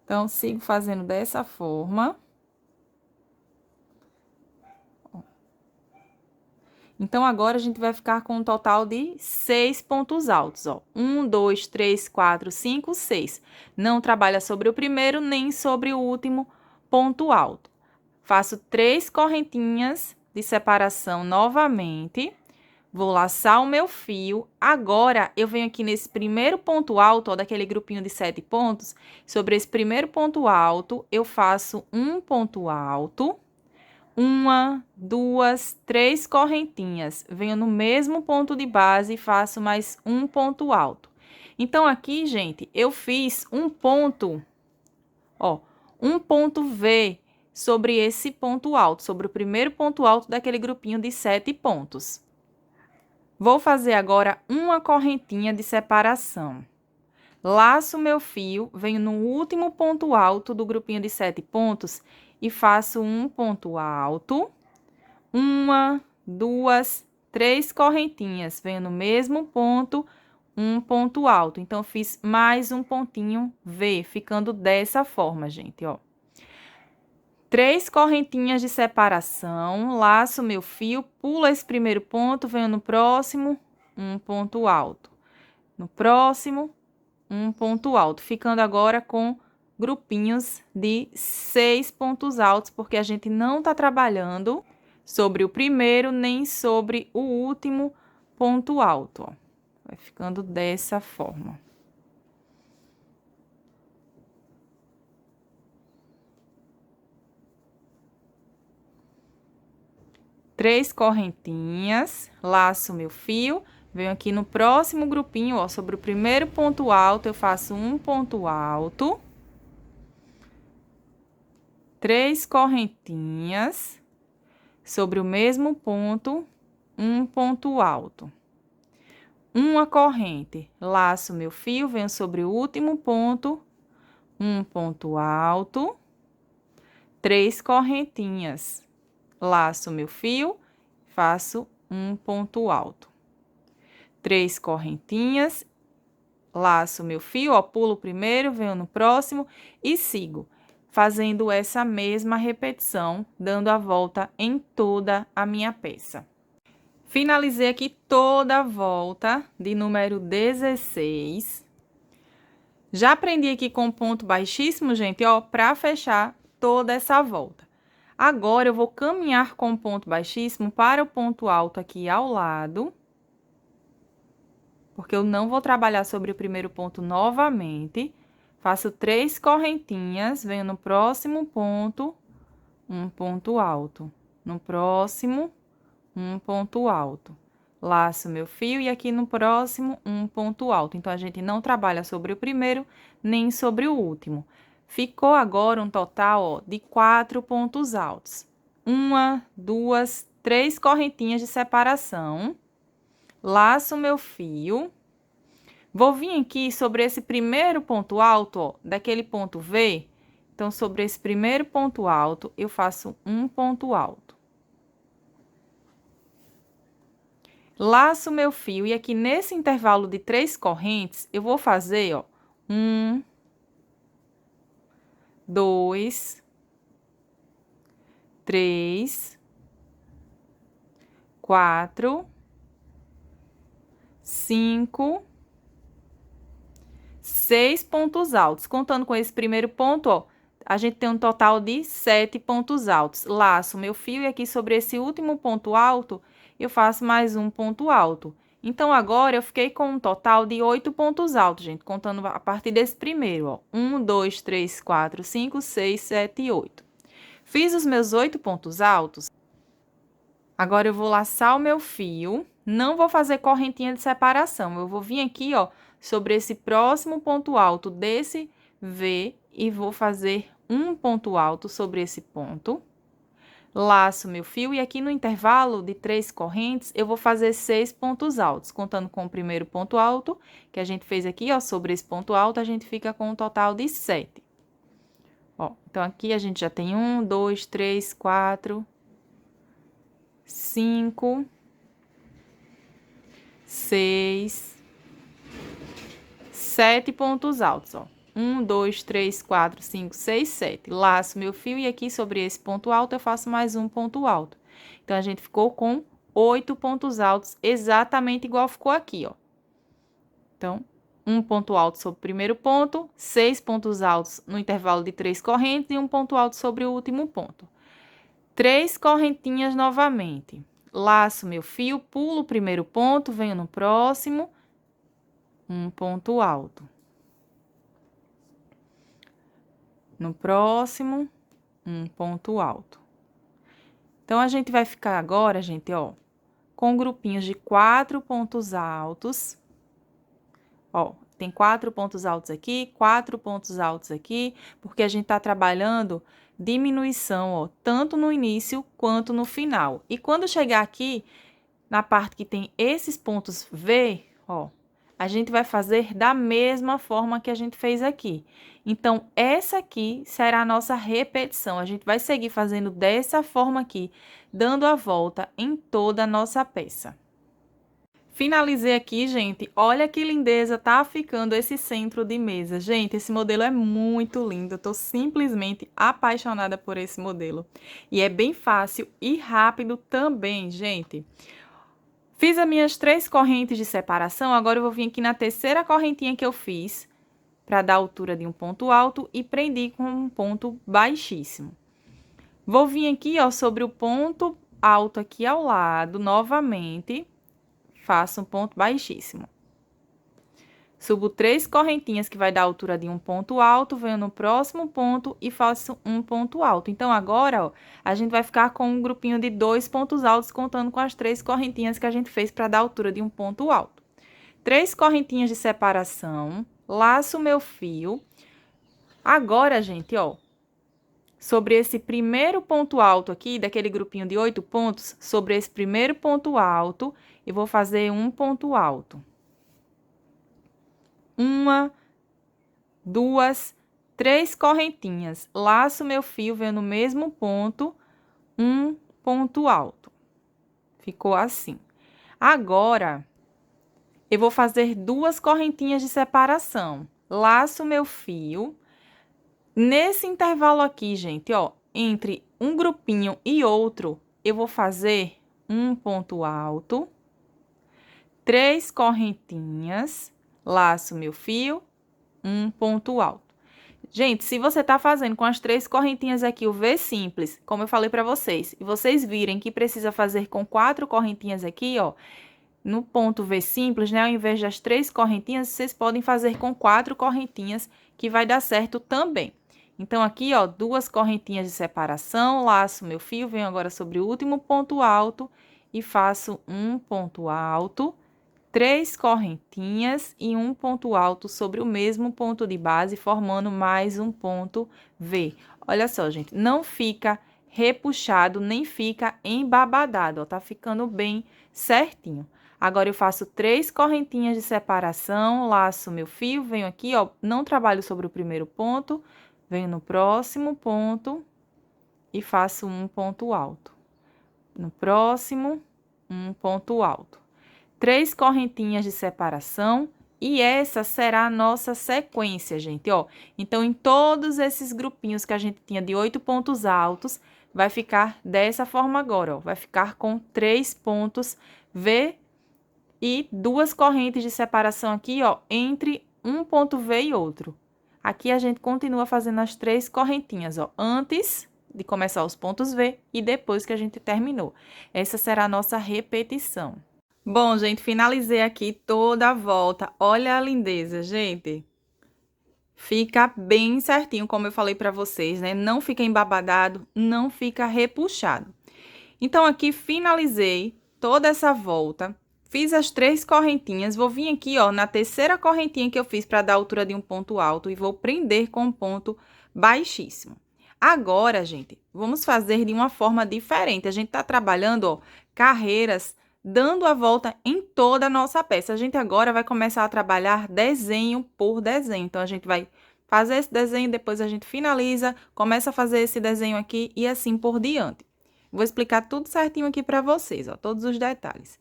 Então, sigo fazendo dessa forma. Então, agora a gente vai ficar com um total de 6 pontos altos, ó. 1, 2, 3, 4, 5, 6. Não trabalha sobre o primeiro nem sobre o último ponto alto. Faço 3 correntinhas de separação novamente. Vou laçar o meu fio. Agora, eu venho aqui nesse primeiro ponto alto, ó, daquele grupinho de 7 pontos. Sobre esse primeiro ponto alto, eu faço um ponto alto. 1, 2, 3 correntinhas. Venho no mesmo ponto de base e faço mais um ponto alto. Então, aqui, gente, eu fiz um ponto, ó, um ponto V sobre esse ponto alto, sobre o primeiro ponto alto daquele grupinho de 7 pontos. Vou fazer agora uma correntinha de separação. Laço meu fio, venho no último ponto alto do grupinho de 7 pontos e faço um ponto alto, 1, 2, 3 correntinhas, venho no mesmo ponto, um ponto alto. Então, fiz mais um pontinho V, ficando dessa forma, gente, ó. 3 correntinhas de separação, laço meu fio, pulo esse primeiro ponto, venho no próximo, um ponto alto. No próximo, um ponto alto, ficando agora com grupinhos de 6 pontos altos, porque a gente não tá trabalhando sobre o primeiro nem sobre o último ponto alto, ó. Vai ficando dessa forma. Três correntinhas, laço meu fio, venho aqui no próximo grupinho, ó, sobre o primeiro ponto alto, eu faço um ponto alto. 3 correntinhas, sobre o mesmo ponto, um ponto alto. Uma corrente, laço meu fio, venho sobre o último ponto, um ponto alto. 3 correntinhas, laço meu fio, faço um ponto alto. 3 correntinhas, laço meu fio, ó, pulo o primeiro, venho no próximo e sigo fazendo essa mesma repetição, dando a volta em toda a minha peça. Finalizei aqui toda a volta de número 16. Já prendi aqui com ponto baixíssimo, gente, ó, pra fechar toda essa volta. Agora, eu vou caminhar com o ponto baixíssimo para o ponto alto aqui ao lado, porque eu não vou trabalhar sobre o primeiro ponto novamente. Faço 3 correntinhas, venho no próximo ponto, um ponto alto. No próximo, um ponto alto. Laço meu fio e aqui no próximo, um ponto alto. Então, a gente não trabalha sobre o primeiro, nem sobre o último. Ficou agora um total, ó, de 4 pontos altos. 1, 2, 3 correntinhas de separação. Laço meu fio. Vou vir aqui sobre esse primeiro ponto alto, ó, daquele ponto V. Então, sobre esse primeiro ponto alto, eu faço um ponto alto. Laço meu fio e aqui nesse intervalo de 3 correntes, eu vou fazer, ó, 1, 2, 3, 4, 5, 6 pontos altos. Contando com esse primeiro ponto, ó, a gente tem um total de 7 pontos altos. Laço meu fio e aqui sobre esse último ponto alto, eu faço mais um ponto alto. Então, agora, eu fiquei com um total de 8 pontos altos, gente, contando a partir desse primeiro, ó. 1, 2, 3, 4, 5, 6, 7 e 8. Fiz os meus 8 pontos altos. Agora, eu vou laçar o meu fio. Não vou fazer correntinha de separação. Eu vou vir aqui, ó, sobre esse próximo ponto alto desse V e vou fazer um ponto alto sobre esse ponto. Laço meu fio e aqui no intervalo de 3 correntes, eu vou fazer 6 pontos altos, contando com o primeiro ponto alto, que a gente fez aqui, ó, sobre esse ponto alto, a gente fica com um total de 7. Ó, então, aqui a gente já tem 1, 2, 3, 4, 5, 6, 7 pontos altos, ó. 1, 2, 3, 4, 5, 6, 7. Laço meu fio e aqui sobre esse ponto alto eu faço mais um ponto alto. Então, a gente ficou com 8 pontos altos, exatamente igual ficou aqui, ó. Então, um ponto alto sobre o primeiro ponto, 6 pontos altos no intervalo de 3 correntes e um ponto alto sobre o último ponto. 3 correntinhas novamente. Laço meu fio, pulo o primeiro ponto, venho no próximo, um ponto alto. No próximo, um ponto alto. Então, a gente vai ficar agora, gente, ó, com grupinhos de 4 pontos altos. Ó, tem 4 pontos altos aqui, 4 pontos altos aqui, porque a gente tá trabalhando diminuição, ó, tanto no início quanto no final. E quando chegar aqui, na parte que tem esses pontos V, ó, a gente vai fazer da mesma forma que a gente fez aqui. Então, essa aqui será a nossa repetição. A gente vai seguir fazendo dessa forma aqui, dando a volta em toda a nossa peça. Finalizei aqui, gente. Olha que lindeza tá ficando esse centro de mesa. Gente, esse modelo é muito lindo. Eu tô simplesmente apaixonada por esse modelo. E é bem fácil e rápido também, gente. Fiz as minhas 3 correntes de separação, agora eu vou vir aqui na terceira correntinha que eu fiz, para dar a altura de um ponto alto, e prendi com um ponto baixíssimo. Vou vir aqui, ó, sobre o ponto alto aqui ao lado, novamente, faço um ponto baixíssimo. Subo 3 correntinhas, que vai dar a altura de um ponto alto, venho no próximo ponto e faço um ponto alto. Então, agora, ó, a gente vai ficar com um grupinho de 2 pontos altos, contando com as 3 correntinhas que a gente fez para dar a altura de um ponto alto. 3 correntinhas de separação, laço meu fio. Agora, gente, ó, sobre esse primeiro ponto alto aqui, daquele grupinho de 8 pontos, sobre esse primeiro ponto alto, eu vou fazer um ponto alto. 1, 2, 3 correntinhas. Laço meu fio, venho no mesmo ponto, um ponto alto. Ficou assim. Agora, eu vou fazer 2 correntinhas de separação. Laço meu fio. Nesse intervalo aqui, gente, ó, entre um grupinho e outro, eu vou fazer um ponto alto, 3 correntinhas, laço meu fio, um ponto alto. Gente, se você tá fazendo com as 3 correntinhas aqui o V simples, como eu falei para vocês, e vocês virem que precisa fazer com 4 correntinhas aqui, ó, no ponto V simples, né, ao invés das 3 correntinhas, vocês podem fazer com 4 correntinhas, que vai dar certo também. Então, aqui, ó, 2 correntinhas de separação, laço meu fio, venho agora sobre o último ponto alto e faço um ponto alto, 3 correntinhas e um ponto alto sobre o mesmo ponto de base, formando mais um ponto V. Olha só, gente, não fica repuxado, nem fica embabadado, ó, tá ficando bem certinho. Agora, eu faço 3 correntinhas de separação, laço meu fio, venho aqui, ó, não trabalho sobre o primeiro ponto, venho no próximo ponto e faço um ponto alto. No próximo, um ponto alto. 3 correntinhas de separação e essa será a nossa sequência, gente, ó. Então, em todos esses grupinhos que a gente tinha de 8 pontos altos, vai ficar dessa forma agora, ó. Vai ficar com 3 pontos V e 2 correntes de separação aqui, ó, entre um ponto V e outro. Aqui a gente continua fazendo as 3 correntinhas, ó, antes de começar os pontos V e depois que a gente terminou. Essa será a nossa repetição. Bom, gente, finalizei aqui toda a volta. Olha a lindeza, gente. Fica bem certinho, como eu falei pra vocês, né? Não fica embabadado, não fica repuxado. Então, aqui finalizei toda essa volta. Fiz as 3 correntinhas. Vou vir aqui, ó, na terceira correntinha que eu fiz pra dar a altura de um ponto alto e vou prender com um ponto baixíssimo. Agora, gente, vamos fazer de uma forma diferente. A gente tá trabalhando, ó, carreiras dando a volta em toda a nossa peça. A gente agora vai começar a trabalhar desenho por desenho. Então, a gente vai fazer esse desenho, depois a gente finaliza, começa a fazer esse desenho aqui e assim por diante. Vou explicar tudo certinho aqui para vocês, ó, todos os detalhes.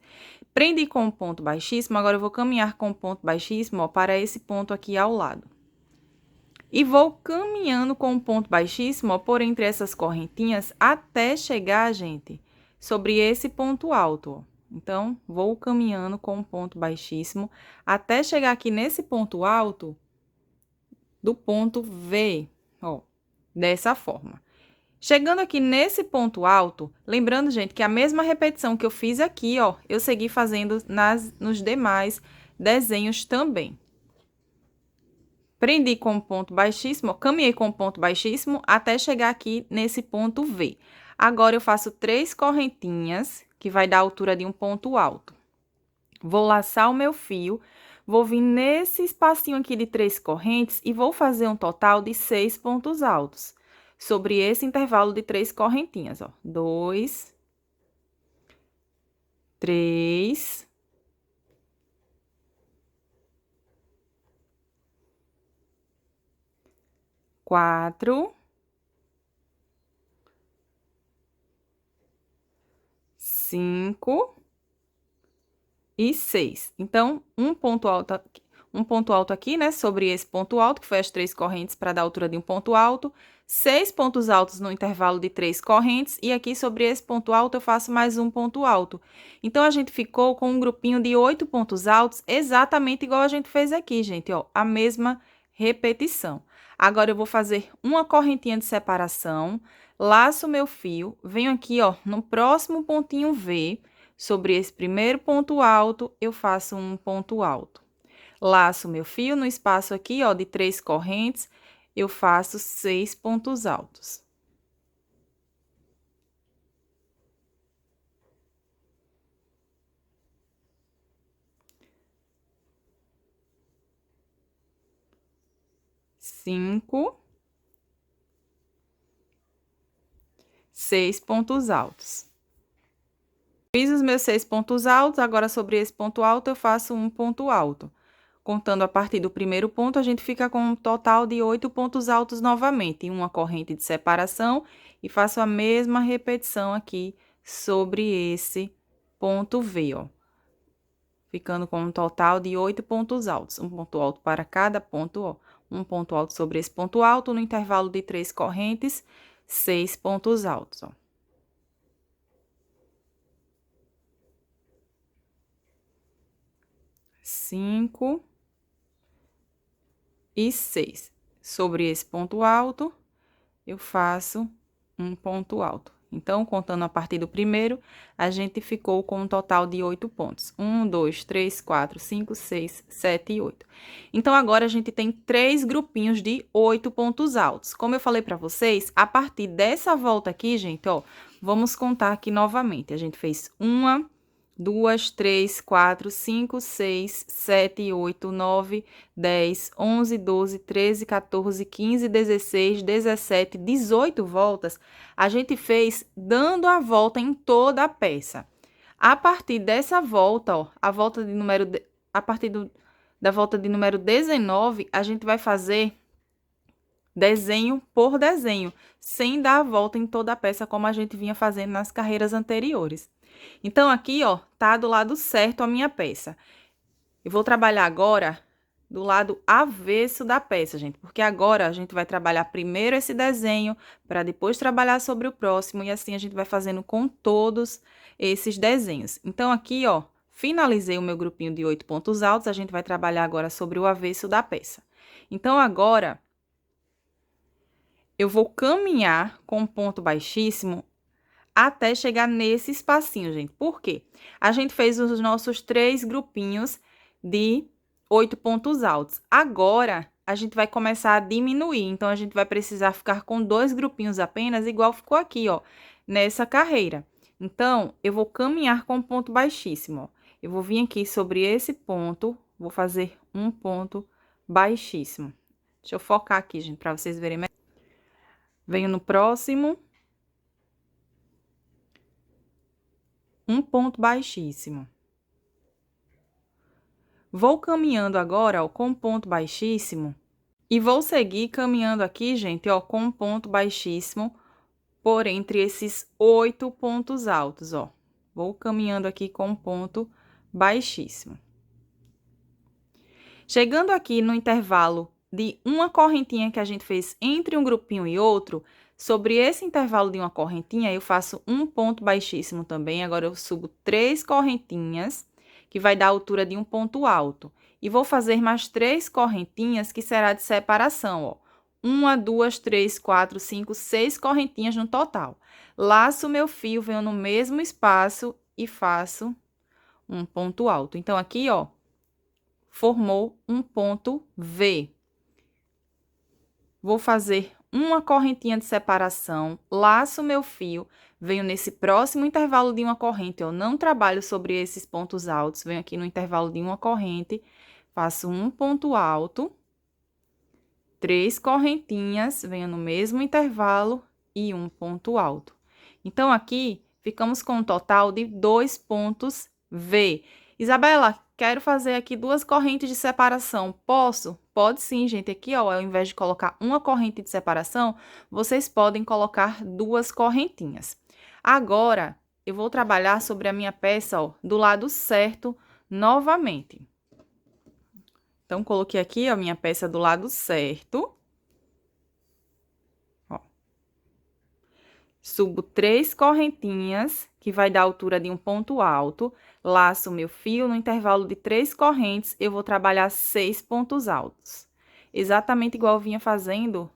Prendi com um ponto baixíssimo, agora eu vou caminhar com um ponto baixíssimo, ó, para esse ponto aqui ao lado. E vou caminhando com um ponto baixíssimo, ó, por entre essas correntinhas, até chegar, gente, sobre esse ponto alto, ó. Então, vou caminhando com um ponto baixíssimo, até chegar aqui nesse ponto alto do ponto V, ó, dessa forma. Chegando aqui nesse ponto alto, lembrando, gente, que a mesma repetição que eu fiz aqui, ó, eu segui fazendo nos demais desenhos também. Prendi com um ponto baixíssimo, caminhei com um ponto baixíssimo até chegar aqui nesse ponto V. Agora, eu faço 3 correntinhas, que vai dar a altura de um ponto alto. Vou laçar o meu fio, vou vir nesse espacinho aqui de 3 correntes e vou fazer um total de 6 pontos altos. Sobre esse intervalo de 3 correntinhas, ó. 2, 3, 4, 5 e 6. Então, um ponto alto aqui, né, sobre esse ponto alto, que foi as 3 correntes para dar a altura de um ponto alto, 6 pontos altos no intervalo de 3 correntes, e aqui sobre esse ponto alto eu faço mais um ponto alto. Então, a gente ficou com um grupinho de 8 pontos altos, exatamente igual a gente fez aqui, gente, ó, a mesma repetição. Agora, eu vou fazer uma correntinha de separação, laço meu fio, venho aqui, ó, no próximo pontinho V, sobre esse primeiro ponto alto, eu faço um ponto alto. Laço meu fio no espaço aqui, ó, de 3 correntes, eu faço 6 pontos altos. Cinco, 6 pontos altos. Fiz os meus 6 pontos altos, agora sobre esse ponto alto eu faço um ponto alto. Contando a partir do primeiro ponto, a gente fica com um total de 8 pontos altos novamente, uma corrente de separação, e faço a mesma repetição aqui sobre esse ponto V, ó. Ficando com um total de 8 pontos altos, um ponto alto para cada ponto, ó. Um ponto alto sobre esse ponto alto, no intervalo de 3 correntes, 6 pontos altos, ó. 5 e 6. sobre esse ponto alto, eu faço um ponto alto. Então, contando a partir do primeiro, a gente ficou com um total de 8 pontos. 1, 2, 3, 4, 5, 6, 7 e 8. Então, agora a gente tem 3 grupinhos de 8 pontos altos. Como eu falei para vocês, a partir dessa volta aqui, gente, ó, vamos contar aqui novamente. A gente fez 1, 2, 3, 4, 5, 6, 7, 8, 9, 10, 11, 12, 13, 14, 15, 16, 17, 18 voltas, a gente fez dando a volta em toda a peça. A partir dessa volta, ó, a partir da volta de número 19, a gente vai fazer desenho por desenho, sem dar a volta em toda a peça, como a gente vinha fazendo nas carreiras anteriores. Então, aqui, ó, tá do lado certo a minha peça. Eu vou trabalhar agora do lado avesso da peça, gente, porque agora a gente vai trabalhar primeiro esse desenho, para depois trabalhar sobre o próximo, e assim a gente vai fazendo com todos esses desenhos. Então, aqui, ó, finalizei o meu grupinho de 8 pontos altos, a gente vai trabalhar agora sobre o avesso da peça. Então, agora, eu vou caminhar com um ponto baixíssimo até chegar nesse espacinho, gente. Por quê? A gente fez os nossos 3 grupinhos de 8 pontos altos. Agora, a gente vai começar a diminuir. Então, a gente vai precisar ficar com 2 grupinhos apenas, igual ficou aqui, ó, nessa carreira. Então, eu vou caminhar com um ponto baixíssimo, ó. Eu vou vir aqui sobre esse ponto, vou fazer um ponto baixíssimo. Deixa eu focar aqui, gente, para vocês verem melhor. Venho no próximo. Um ponto baixíssimo. Vou caminhando agora, ó, com um ponto baixíssimo. E vou seguir caminhando aqui, gente, ó, com um ponto baixíssimo por entre esses 8 pontos altos, ó. Vou caminhando aqui com um ponto baixíssimo. Chegando aqui no intervalo de uma correntinha que a gente fez entre um grupinho e outro, sobre esse intervalo de uma correntinha, eu faço um ponto baixíssimo também. Agora, eu subo 3 correntinhas, que vai dar a altura de um ponto alto. E vou fazer mais 3 correntinhas, que será de separação, ó. 1, 2, 3, 4, 5, 6 correntinhas no total. Laço meu fio, venho no mesmo espaço e faço um ponto alto. Então, aqui, ó, formou um ponto V. Vou fazer uma correntinha de separação, laço meu fio, venho nesse próximo intervalo de uma corrente, eu não trabalho sobre esses pontos altos, venho aqui no intervalo de uma corrente, faço um ponto alto, 3 correntinhas, venho no mesmo intervalo e um ponto alto. Então, aqui, ficamos com um total de 2 pontos V. Isabela, quero fazer aqui 2 correntes de separação. Posso? Pode sim, gente. Aqui, ó, ao invés de colocar uma corrente de separação, vocês podem colocar 2 correntinhas. Agora, eu vou trabalhar sobre a minha peça, ó, do lado certo novamente. Então, coloquei aqui a minha peça do lado certo. Ó. Subo 3 correntinhas, que vai dar a altura de um ponto alto. Laço meu fio, no intervalo de 3 correntes, eu vou trabalhar 6 pontos altos. Exatamente igual eu vinha fazendo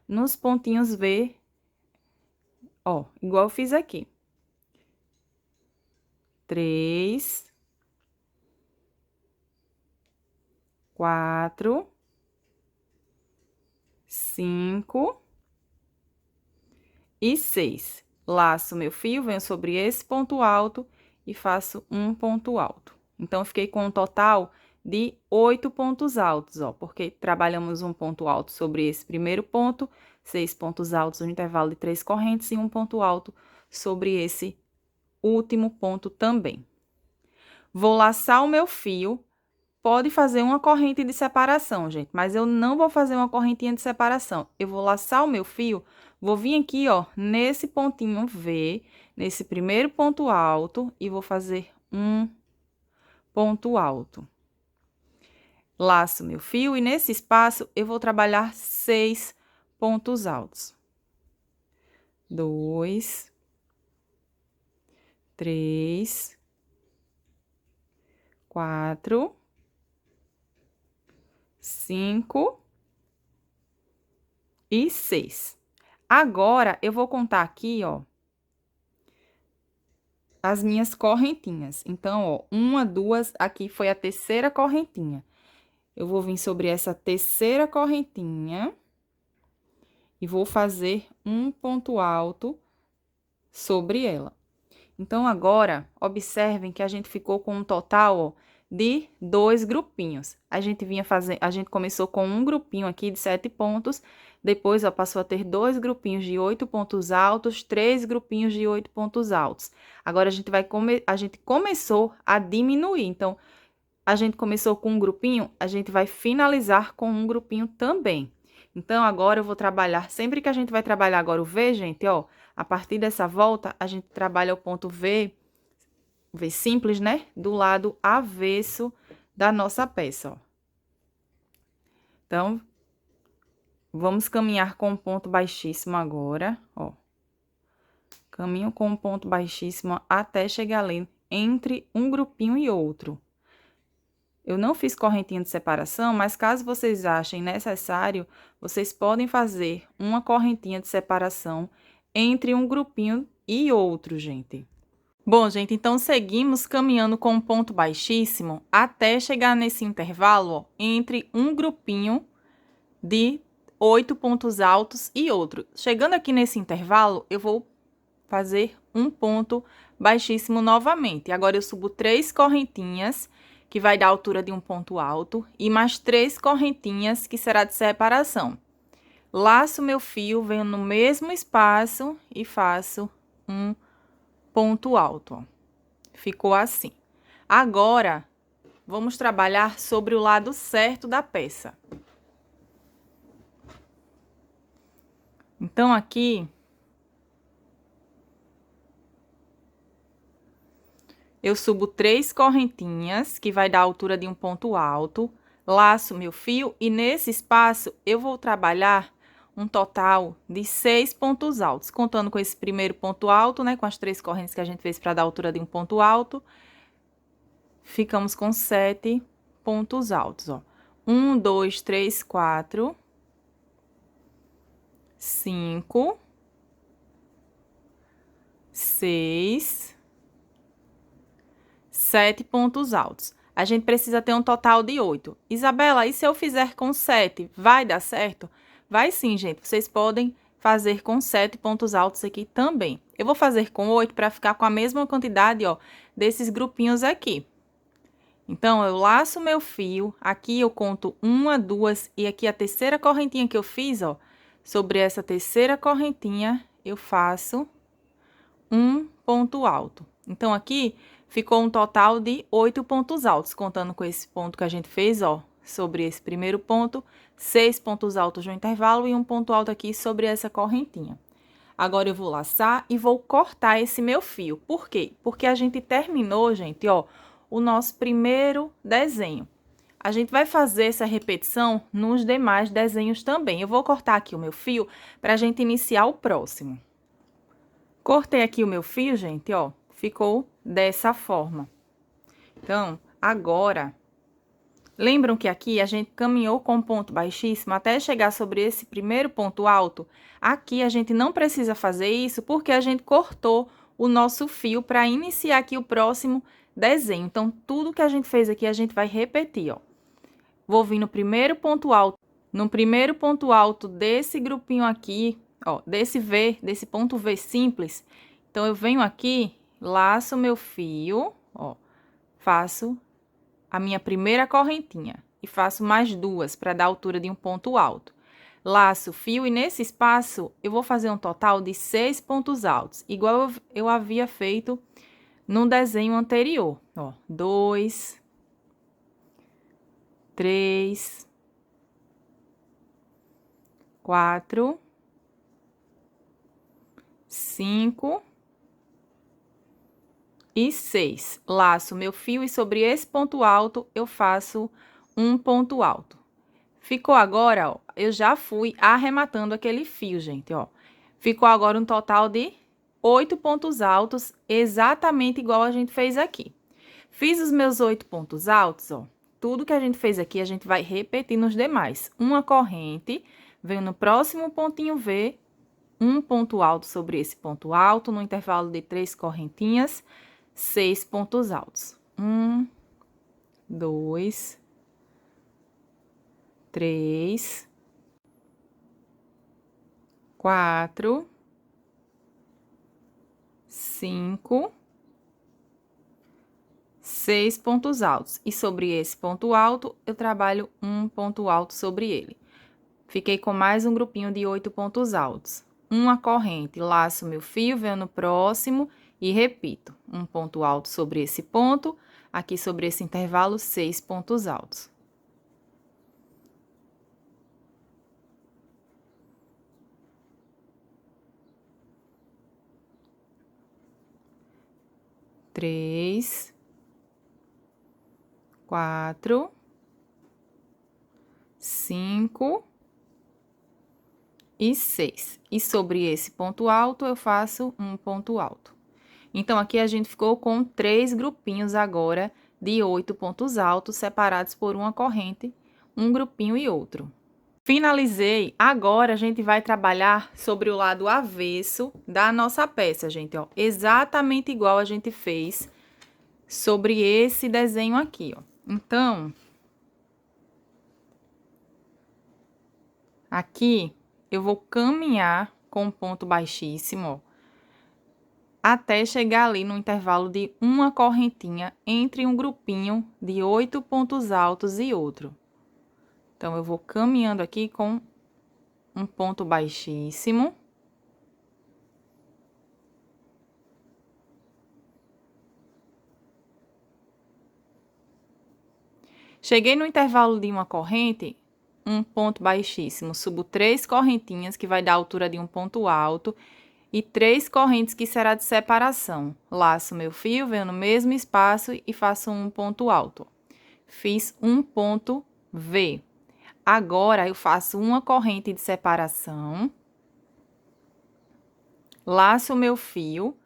nos pontinhos V, ó, igual eu fiz aqui. 3, 4, 5 e 6. Laço meu fio, venho sobre esse ponto alto e faço um ponto alto. Então, eu fiquei com um total de 8 pontos altos, ó, porque trabalhamos um ponto alto sobre esse primeiro ponto, 6 pontos altos no intervalo de 3 correntes e um ponto alto sobre esse último ponto também. Vou laçar o meu fio. Pode fazer uma corrente de separação, gente, mas eu não vou fazer uma correntinha de separação. Eu vou laçar o meu fio, vou vir aqui, ó, nesse pontinho V, nesse primeiro ponto alto, e vou fazer um ponto alto. Laço meu fio e nesse espaço eu vou trabalhar 6 pontos altos. 2, 3, 4, 5 e 6. Agora, eu vou contar aqui, ó, as minhas correntinhas. Então, ó, 1, 2, aqui foi a terceira correntinha. Eu vou vir sobre essa terceira correntinha e vou fazer um ponto alto sobre ela. Então, agora, observem que a gente ficou com um total, ó, de 2 grupinhos. A gente começou com um grupinho aqui de 7 pontos, depois, ó, passou a ter 2 grupinhos de 8 pontos altos, 3 grupinhos de 8 pontos altos. Agora, a gente começou a diminuir, então, a gente começou com um grupinho, a gente vai finalizar com um grupinho também. Então, agora eu vou trabalhar, sempre que a gente vai trabalhar agora o V, gente, ó, a partir dessa volta, a gente trabalha o ponto V simples, né? Do lado avesso da nossa peça, ó. Então, vamos caminhar com um ponto baixíssimo agora, ó. Caminho com um ponto baixíssimo até chegar ali entre um grupinho e outro. Eu não fiz correntinha de separação, mas caso vocês achem necessário, vocês podem fazer uma correntinha de separação entre um grupinho e outro, gente. Bom, gente, então seguimos caminhando com um ponto baixíssimo até chegar nesse intervalo, ó, entre um grupinho de 8 pontos altos e outro. Chegando aqui nesse intervalo, eu vou fazer um ponto baixíssimo novamente. Agora, eu subo 3 correntinhas, que vai dar a altura de um ponto alto, e mais 3 correntinhas, que será de separação. Laço meu fio, venho no mesmo espaço e faço um ponto alto, ó. Ficou assim. Agora, vamos trabalhar sobre o lado certo da peça. Então, aqui, eu subo 3 correntinhas, que vai dar a altura de um ponto alto, laço meu fio e nesse espaço eu vou trabalhar um total de 6 pontos altos, contando com esse primeiro ponto alto, né, com as 3 correntes que a gente fez para dar a altura de um ponto alto, ficamos com 7 pontos altos, ó. 1, 2, 3, 4, 5, 6, 7 pontos altos. A gente precisa ter um total de 8. Isabela, e se eu fizer com 7, vai dar certo? Vai sim, gente. Vocês podem fazer com 7 pontos altos aqui também. Eu vou fazer com 8 para ficar com a mesma quantidade, ó, desses grupinhos aqui. Então, eu laço meu fio, aqui eu conto 1, 2, e aqui a terceira correntinha que eu fiz, ó, sobre essa terceira correntinha, eu faço um ponto alto. Então, aqui ficou um total de 8 pontos altos, contando com esse ponto que a gente fez, ó, sobre esse primeiro ponto, 6 pontos altos no intervalo e um ponto alto aqui sobre essa correntinha. Agora, eu vou laçar e vou cortar esse meu fio. Por quê? Porque a gente terminou, gente, ó, o nosso primeiro desenho. A gente vai fazer essa repetição nos demais desenhos também. Eu vou cortar aqui o meu fio para a gente iniciar o próximo. Cortei aqui o meu fio, gente, ó, ficou dessa forma. Então, agora, lembram que aqui a gente caminhou com ponto baixíssimo até chegar sobre esse primeiro ponto alto? Aqui a gente não precisa fazer isso porque a gente cortou o nosso fio para iniciar aqui o próximo desenho. Então, tudo que a gente fez aqui, a gente vai repetir, ó. Vou vir no primeiro ponto alto. No primeiro ponto alto desse grupinho aqui, ó, desse ponto V simples. Então, eu venho aqui, laço meu fio, ó, faço a minha primeira correntinha e faço mais 2 para dar a altura de um ponto alto. Laço o fio e nesse espaço eu vou fazer um total de 6 pontos altos, igual eu havia feito no desenho anterior, ó, 2, 3, 4, 5 e 6. Laço meu fio e sobre esse ponto alto eu faço um ponto alto. Ficou agora, ó, eu já fui arrematando aquele fio, gente, ó. Ficou agora um total de 8 pontos altos, exatamente igual a gente fez aqui. Fiz os meus 8 pontos altos, ó. Tudo que a gente fez aqui, a gente vai repetir nos demais. Uma corrente, Venho no próximo pontinho V, um ponto alto sobre esse ponto alto, no intervalo de 3 correntinhas, 6 pontos altos. 1, 2, 3, 4, 5, 6 pontos altos. E sobre esse ponto alto, eu trabalho um ponto alto sobre ele. Fiquei com mais um grupinho de 8 pontos altos. Uma corrente, laço meu fio, venho no próximo e repito. Um ponto alto sobre esse ponto, aqui sobre esse intervalo, 6 pontos altos. Três, 4, 5 e 6. E sobre esse ponto alto, eu faço um ponto alto. Então, aqui a gente ficou com 3 grupinhos agora de 8 pontos altos, separados por uma corrente, um grupinho e outro. Finalizei, agora a gente vai trabalhar sobre o lado avesso da nossa peça, gente, ó. Exatamente igual a gente fez sobre esse desenho aqui, ó. Então, aqui eu vou caminhar com um ponto baixíssimo, ó, até chegar ali no intervalo de uma correntinha entre um grupinho de 8 pontos altos e outro. Então, eu vou caminhando aqui com um ponto baixíssimo. Cheguei no intervalo de uma corrente, um ponto baixíssimo, subo 3 correntinhas, que vai dar a altura de um ponto alto, e 3 correntes que será de separação. Laço meu fio, venho no mesmo espaço e faço um ponto alto. Fiz um ponto V. Agora, eu faço uma corrente de separação, laço meu fio,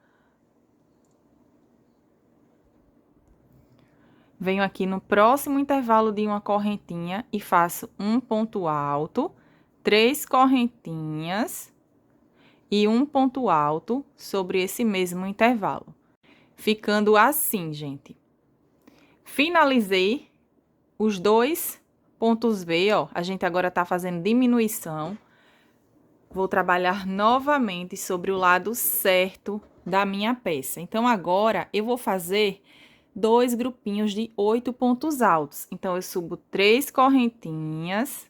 venho aqui no próximo intervalo de uma correntinha e faço um ponto alto, 3 correntinhas e um ponto alto sobre esse mesmo intervalo. Ficando assim, gente. Finalizei os 2 pontos V, ó. A gente agora tá fazendo diminuição. Vou trabalhar novamente sobre o lado certo da minha peça. Então, agora, eu vou fazer 2 grupinhos de 8 pontos altos. Então, eu subo 3 correntinhas,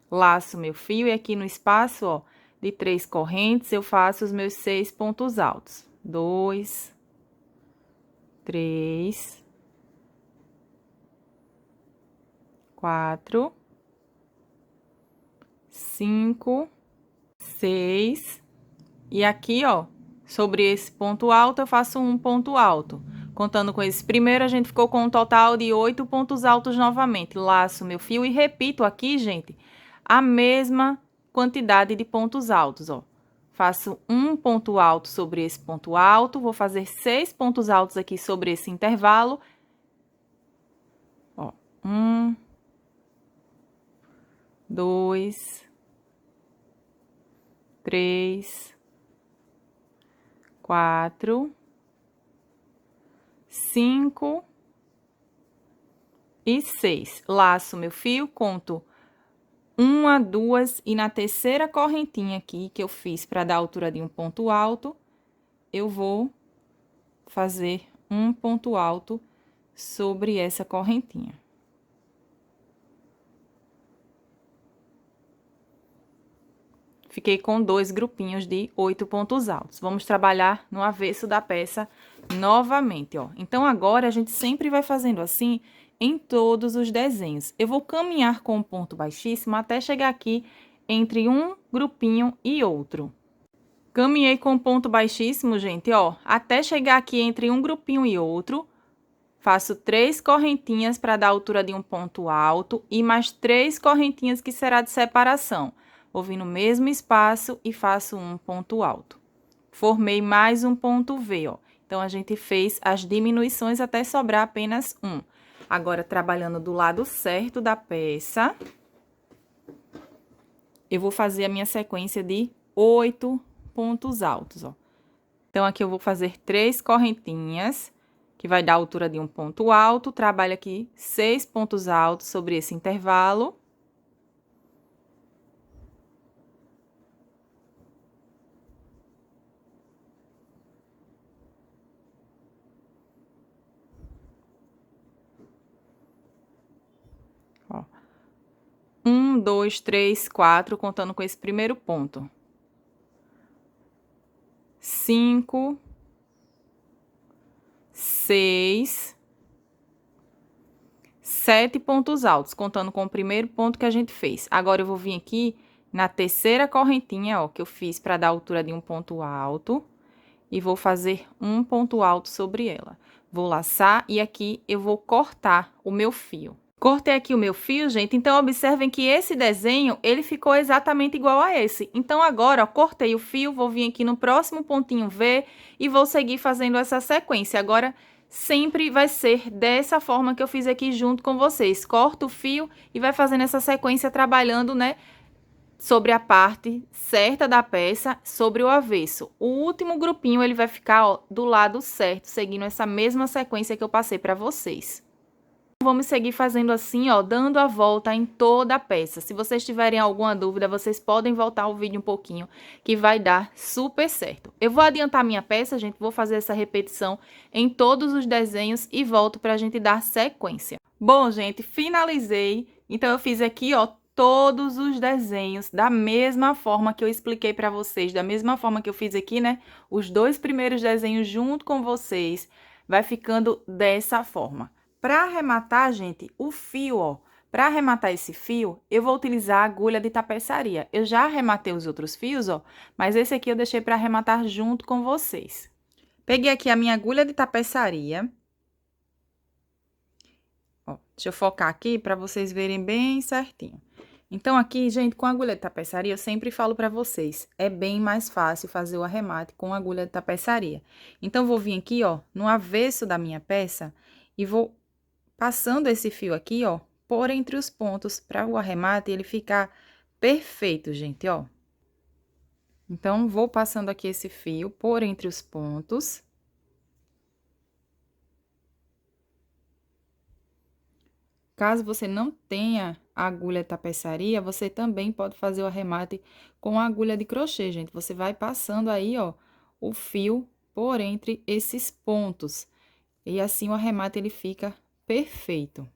laço meu fio e aqui no espaço, ó, de 3 correntes, eu faço os meus 6 pontos altos. 2, 3, 4, 5, 6. E aqui, ó, sobre esse ponto alto, eu faço um ponto alto. Contando com esse primeiro, a gente ficou com um total de 8 pontos altos novamente. Laço meu fio e repito aqui, gente, a mesma quantidade de pontos altos, ó. Faço um ponto alto sobre esse ponto alto, vou fazer 6 pontos altos aqui sobre esse intervalo. Ó, 1, 2, 3, 4, 5 e 6. Laço meu fio, conto 1, 2 e na terceira correntinha aqui que eu fiz para dar a altura de um ponto alto, eu vou fazer um ponto alto sobre essa correntinha. Fiquei com 2 grupinhos de 8 pontos altos. Vamos trabalhar no avesso da peça novamente, ó. Então, agora, a gente sempre vai fazendo assim em todos os desenhos. Eu vou caminhar com um ponto baixíssimo até chegar aqui entre um grupinho e outro. Caminhei com um ponto baixíssimo, gente, ó, até chegar aqui entre um grupinho e outro. Faço 3 correntinhas para dar a altura de um ponto alto e mais 3 correntinhas que será de separação. Vou vir no mesmo espaço e faço um ponto alto. Formei mais um ponto V, ó. Então, a gente fez as diminuições até sobrar apenas um. Agora, trabalhando do lado certo da peça. eu vou fazer a minha sequência de 8 pontos altos, ó. Então, aqui eu vou fazer 3 correntinhas, que vai dar a altura de um ponto alto. Trabalho aqui 6 pontos altos sobre esse intervalo. Ó. 1, 2, 3, 4, contando com esse primeiro ponto. 5, 6, 7 pontos altos, contando com o primeiro ponto que a gente fez. Agora, eu vou vir aqui na terceira correntinha, ó, que eu fiz para dar a altura de um ponto alto. E vou fazer um ponto alto sobre ela. Vou laçar e aqui eu vou cortar o meu fio. Cortei aqui o meu fio, gente, então observem que esse desenho, ele ficou exatamente igual a esse. Então, agora, ó, cortei o fio, vou vir aqui no próximo pontinho V e vou seguir fazendo essa sequência. Agora, sempre vai ser dessa forma que eu fiz aqui junto com vocês. Corta o fio e vai fazendo essa sequência trabalhando, né, sobre a parte certa da peça, sobre o avesso. O último grupinho, ele vai ficar, ó, do lado certo, seguindo essa mesma sequência que eu passei para vocês. Vamos seguir fazendo assim, ó, dando a volta em toda a peça. Se vocês tiverem alguma dúvida, vocês podem voltar o vídeo um pouquinho, que vai dar super certo. Eu vou adiantar minha peça, gente, vou fazer essa repetição em todos os desenhos e volto pra gente dar sequência. Bom, gente, finalizei. Então, eu fiz aqui, ó, todos os desenhos da mesma forma que eu expliquei para vocês, da mesma forma que eu fiz aqui, né? Os 2 primeiros desenhos junto com vocês, vai ficando dessa forma. Para arrematar, gente, o fio, ó, para arrematar esse fio, eu vou utilizar a agulha de tapeçaria. Eu já arrematei os outros fios, ó, mas esse aqui eu deixei para arrematar junto com vocês. Peguei aqui a minha agulha de tapeçaria. Ó, deixa eu focar aqui para vocês verem bem certinho. Então, aqui, gente, com a agulha de tapeçaria, eu sempre falo para vocês, é bem mais fácil fazer o arremate com a agulha de tapeçaria. Então, vou vir aqui, ó, no avesso da minha peça e vou passando esse fio aqui, ó, por entre os pontos, para o arremate ele ficar perfeito, gente, ó. Então, vou passando aqui esse fio por entre os pontos. Caso você não tenha a agulha de tapeçaria, você também pode fazer o arremate com a agulha de crochê, gente. Você vai passando aí, ó, o fio por entre esses pontos. E assim o arremate ele fica perfeito.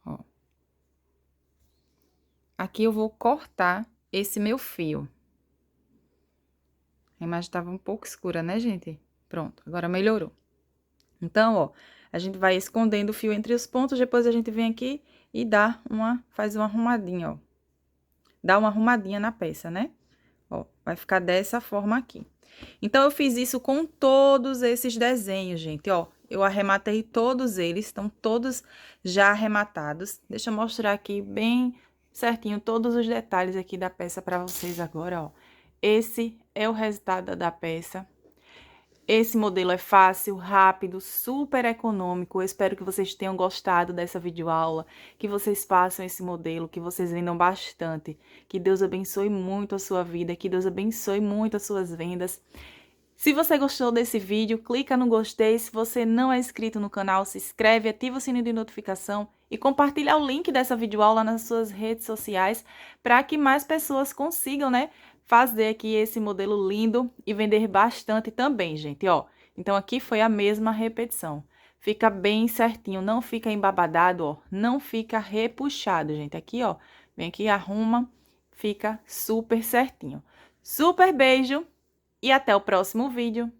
Ó. Aqui eu vou cortar esse meu fio. A imagem estava um pouco escura, né, gente? Pronto, agora melhorou. Então, ó, a gente vai escondendo o fio entre os pontos, depois a gente vem aqui e faz uma arrumadinha, ó. Dá uma arrumadinha na peça, né? Ó, vai ficar dessa forma aqui. Então, eu fiz isso com todos esses desenhos, gente, ó. Eu arrematei todos eles, estão todos já arrematados. Deixa eu mostrar aqui bem certinho todos os detalhes aqui da peça para vocês agora, ó. Esse é o resultado da peça. Esse modelo é fácil, rápido, super econômico. Eu espero que vocês tenham gostado dessa videoaula, que vocês façam esse modelo, que vocês vendam bastante. Que Deus abençoe muito a sua vida, que Deus abençoe muito as suas vendas. Se você gostou desse vídeo, clica no gostei. Se você não é inscrito no canal, se inscreve, ativa o sininho de notificação e compartilha o link dessa videoaula nas suas redes sociais para que mais pessoas consigam, né, fazer aqui esse modelo lindo e vender bastante também, gente, ó. Então, aqui foi a mesma repetição. Fica bem certinho, não fica embabadado, ó, não fica repuxado, gente. Aqui, ó, vem aqui, arruma, fica super certinho. Super beijo! E até o próximo vídeo.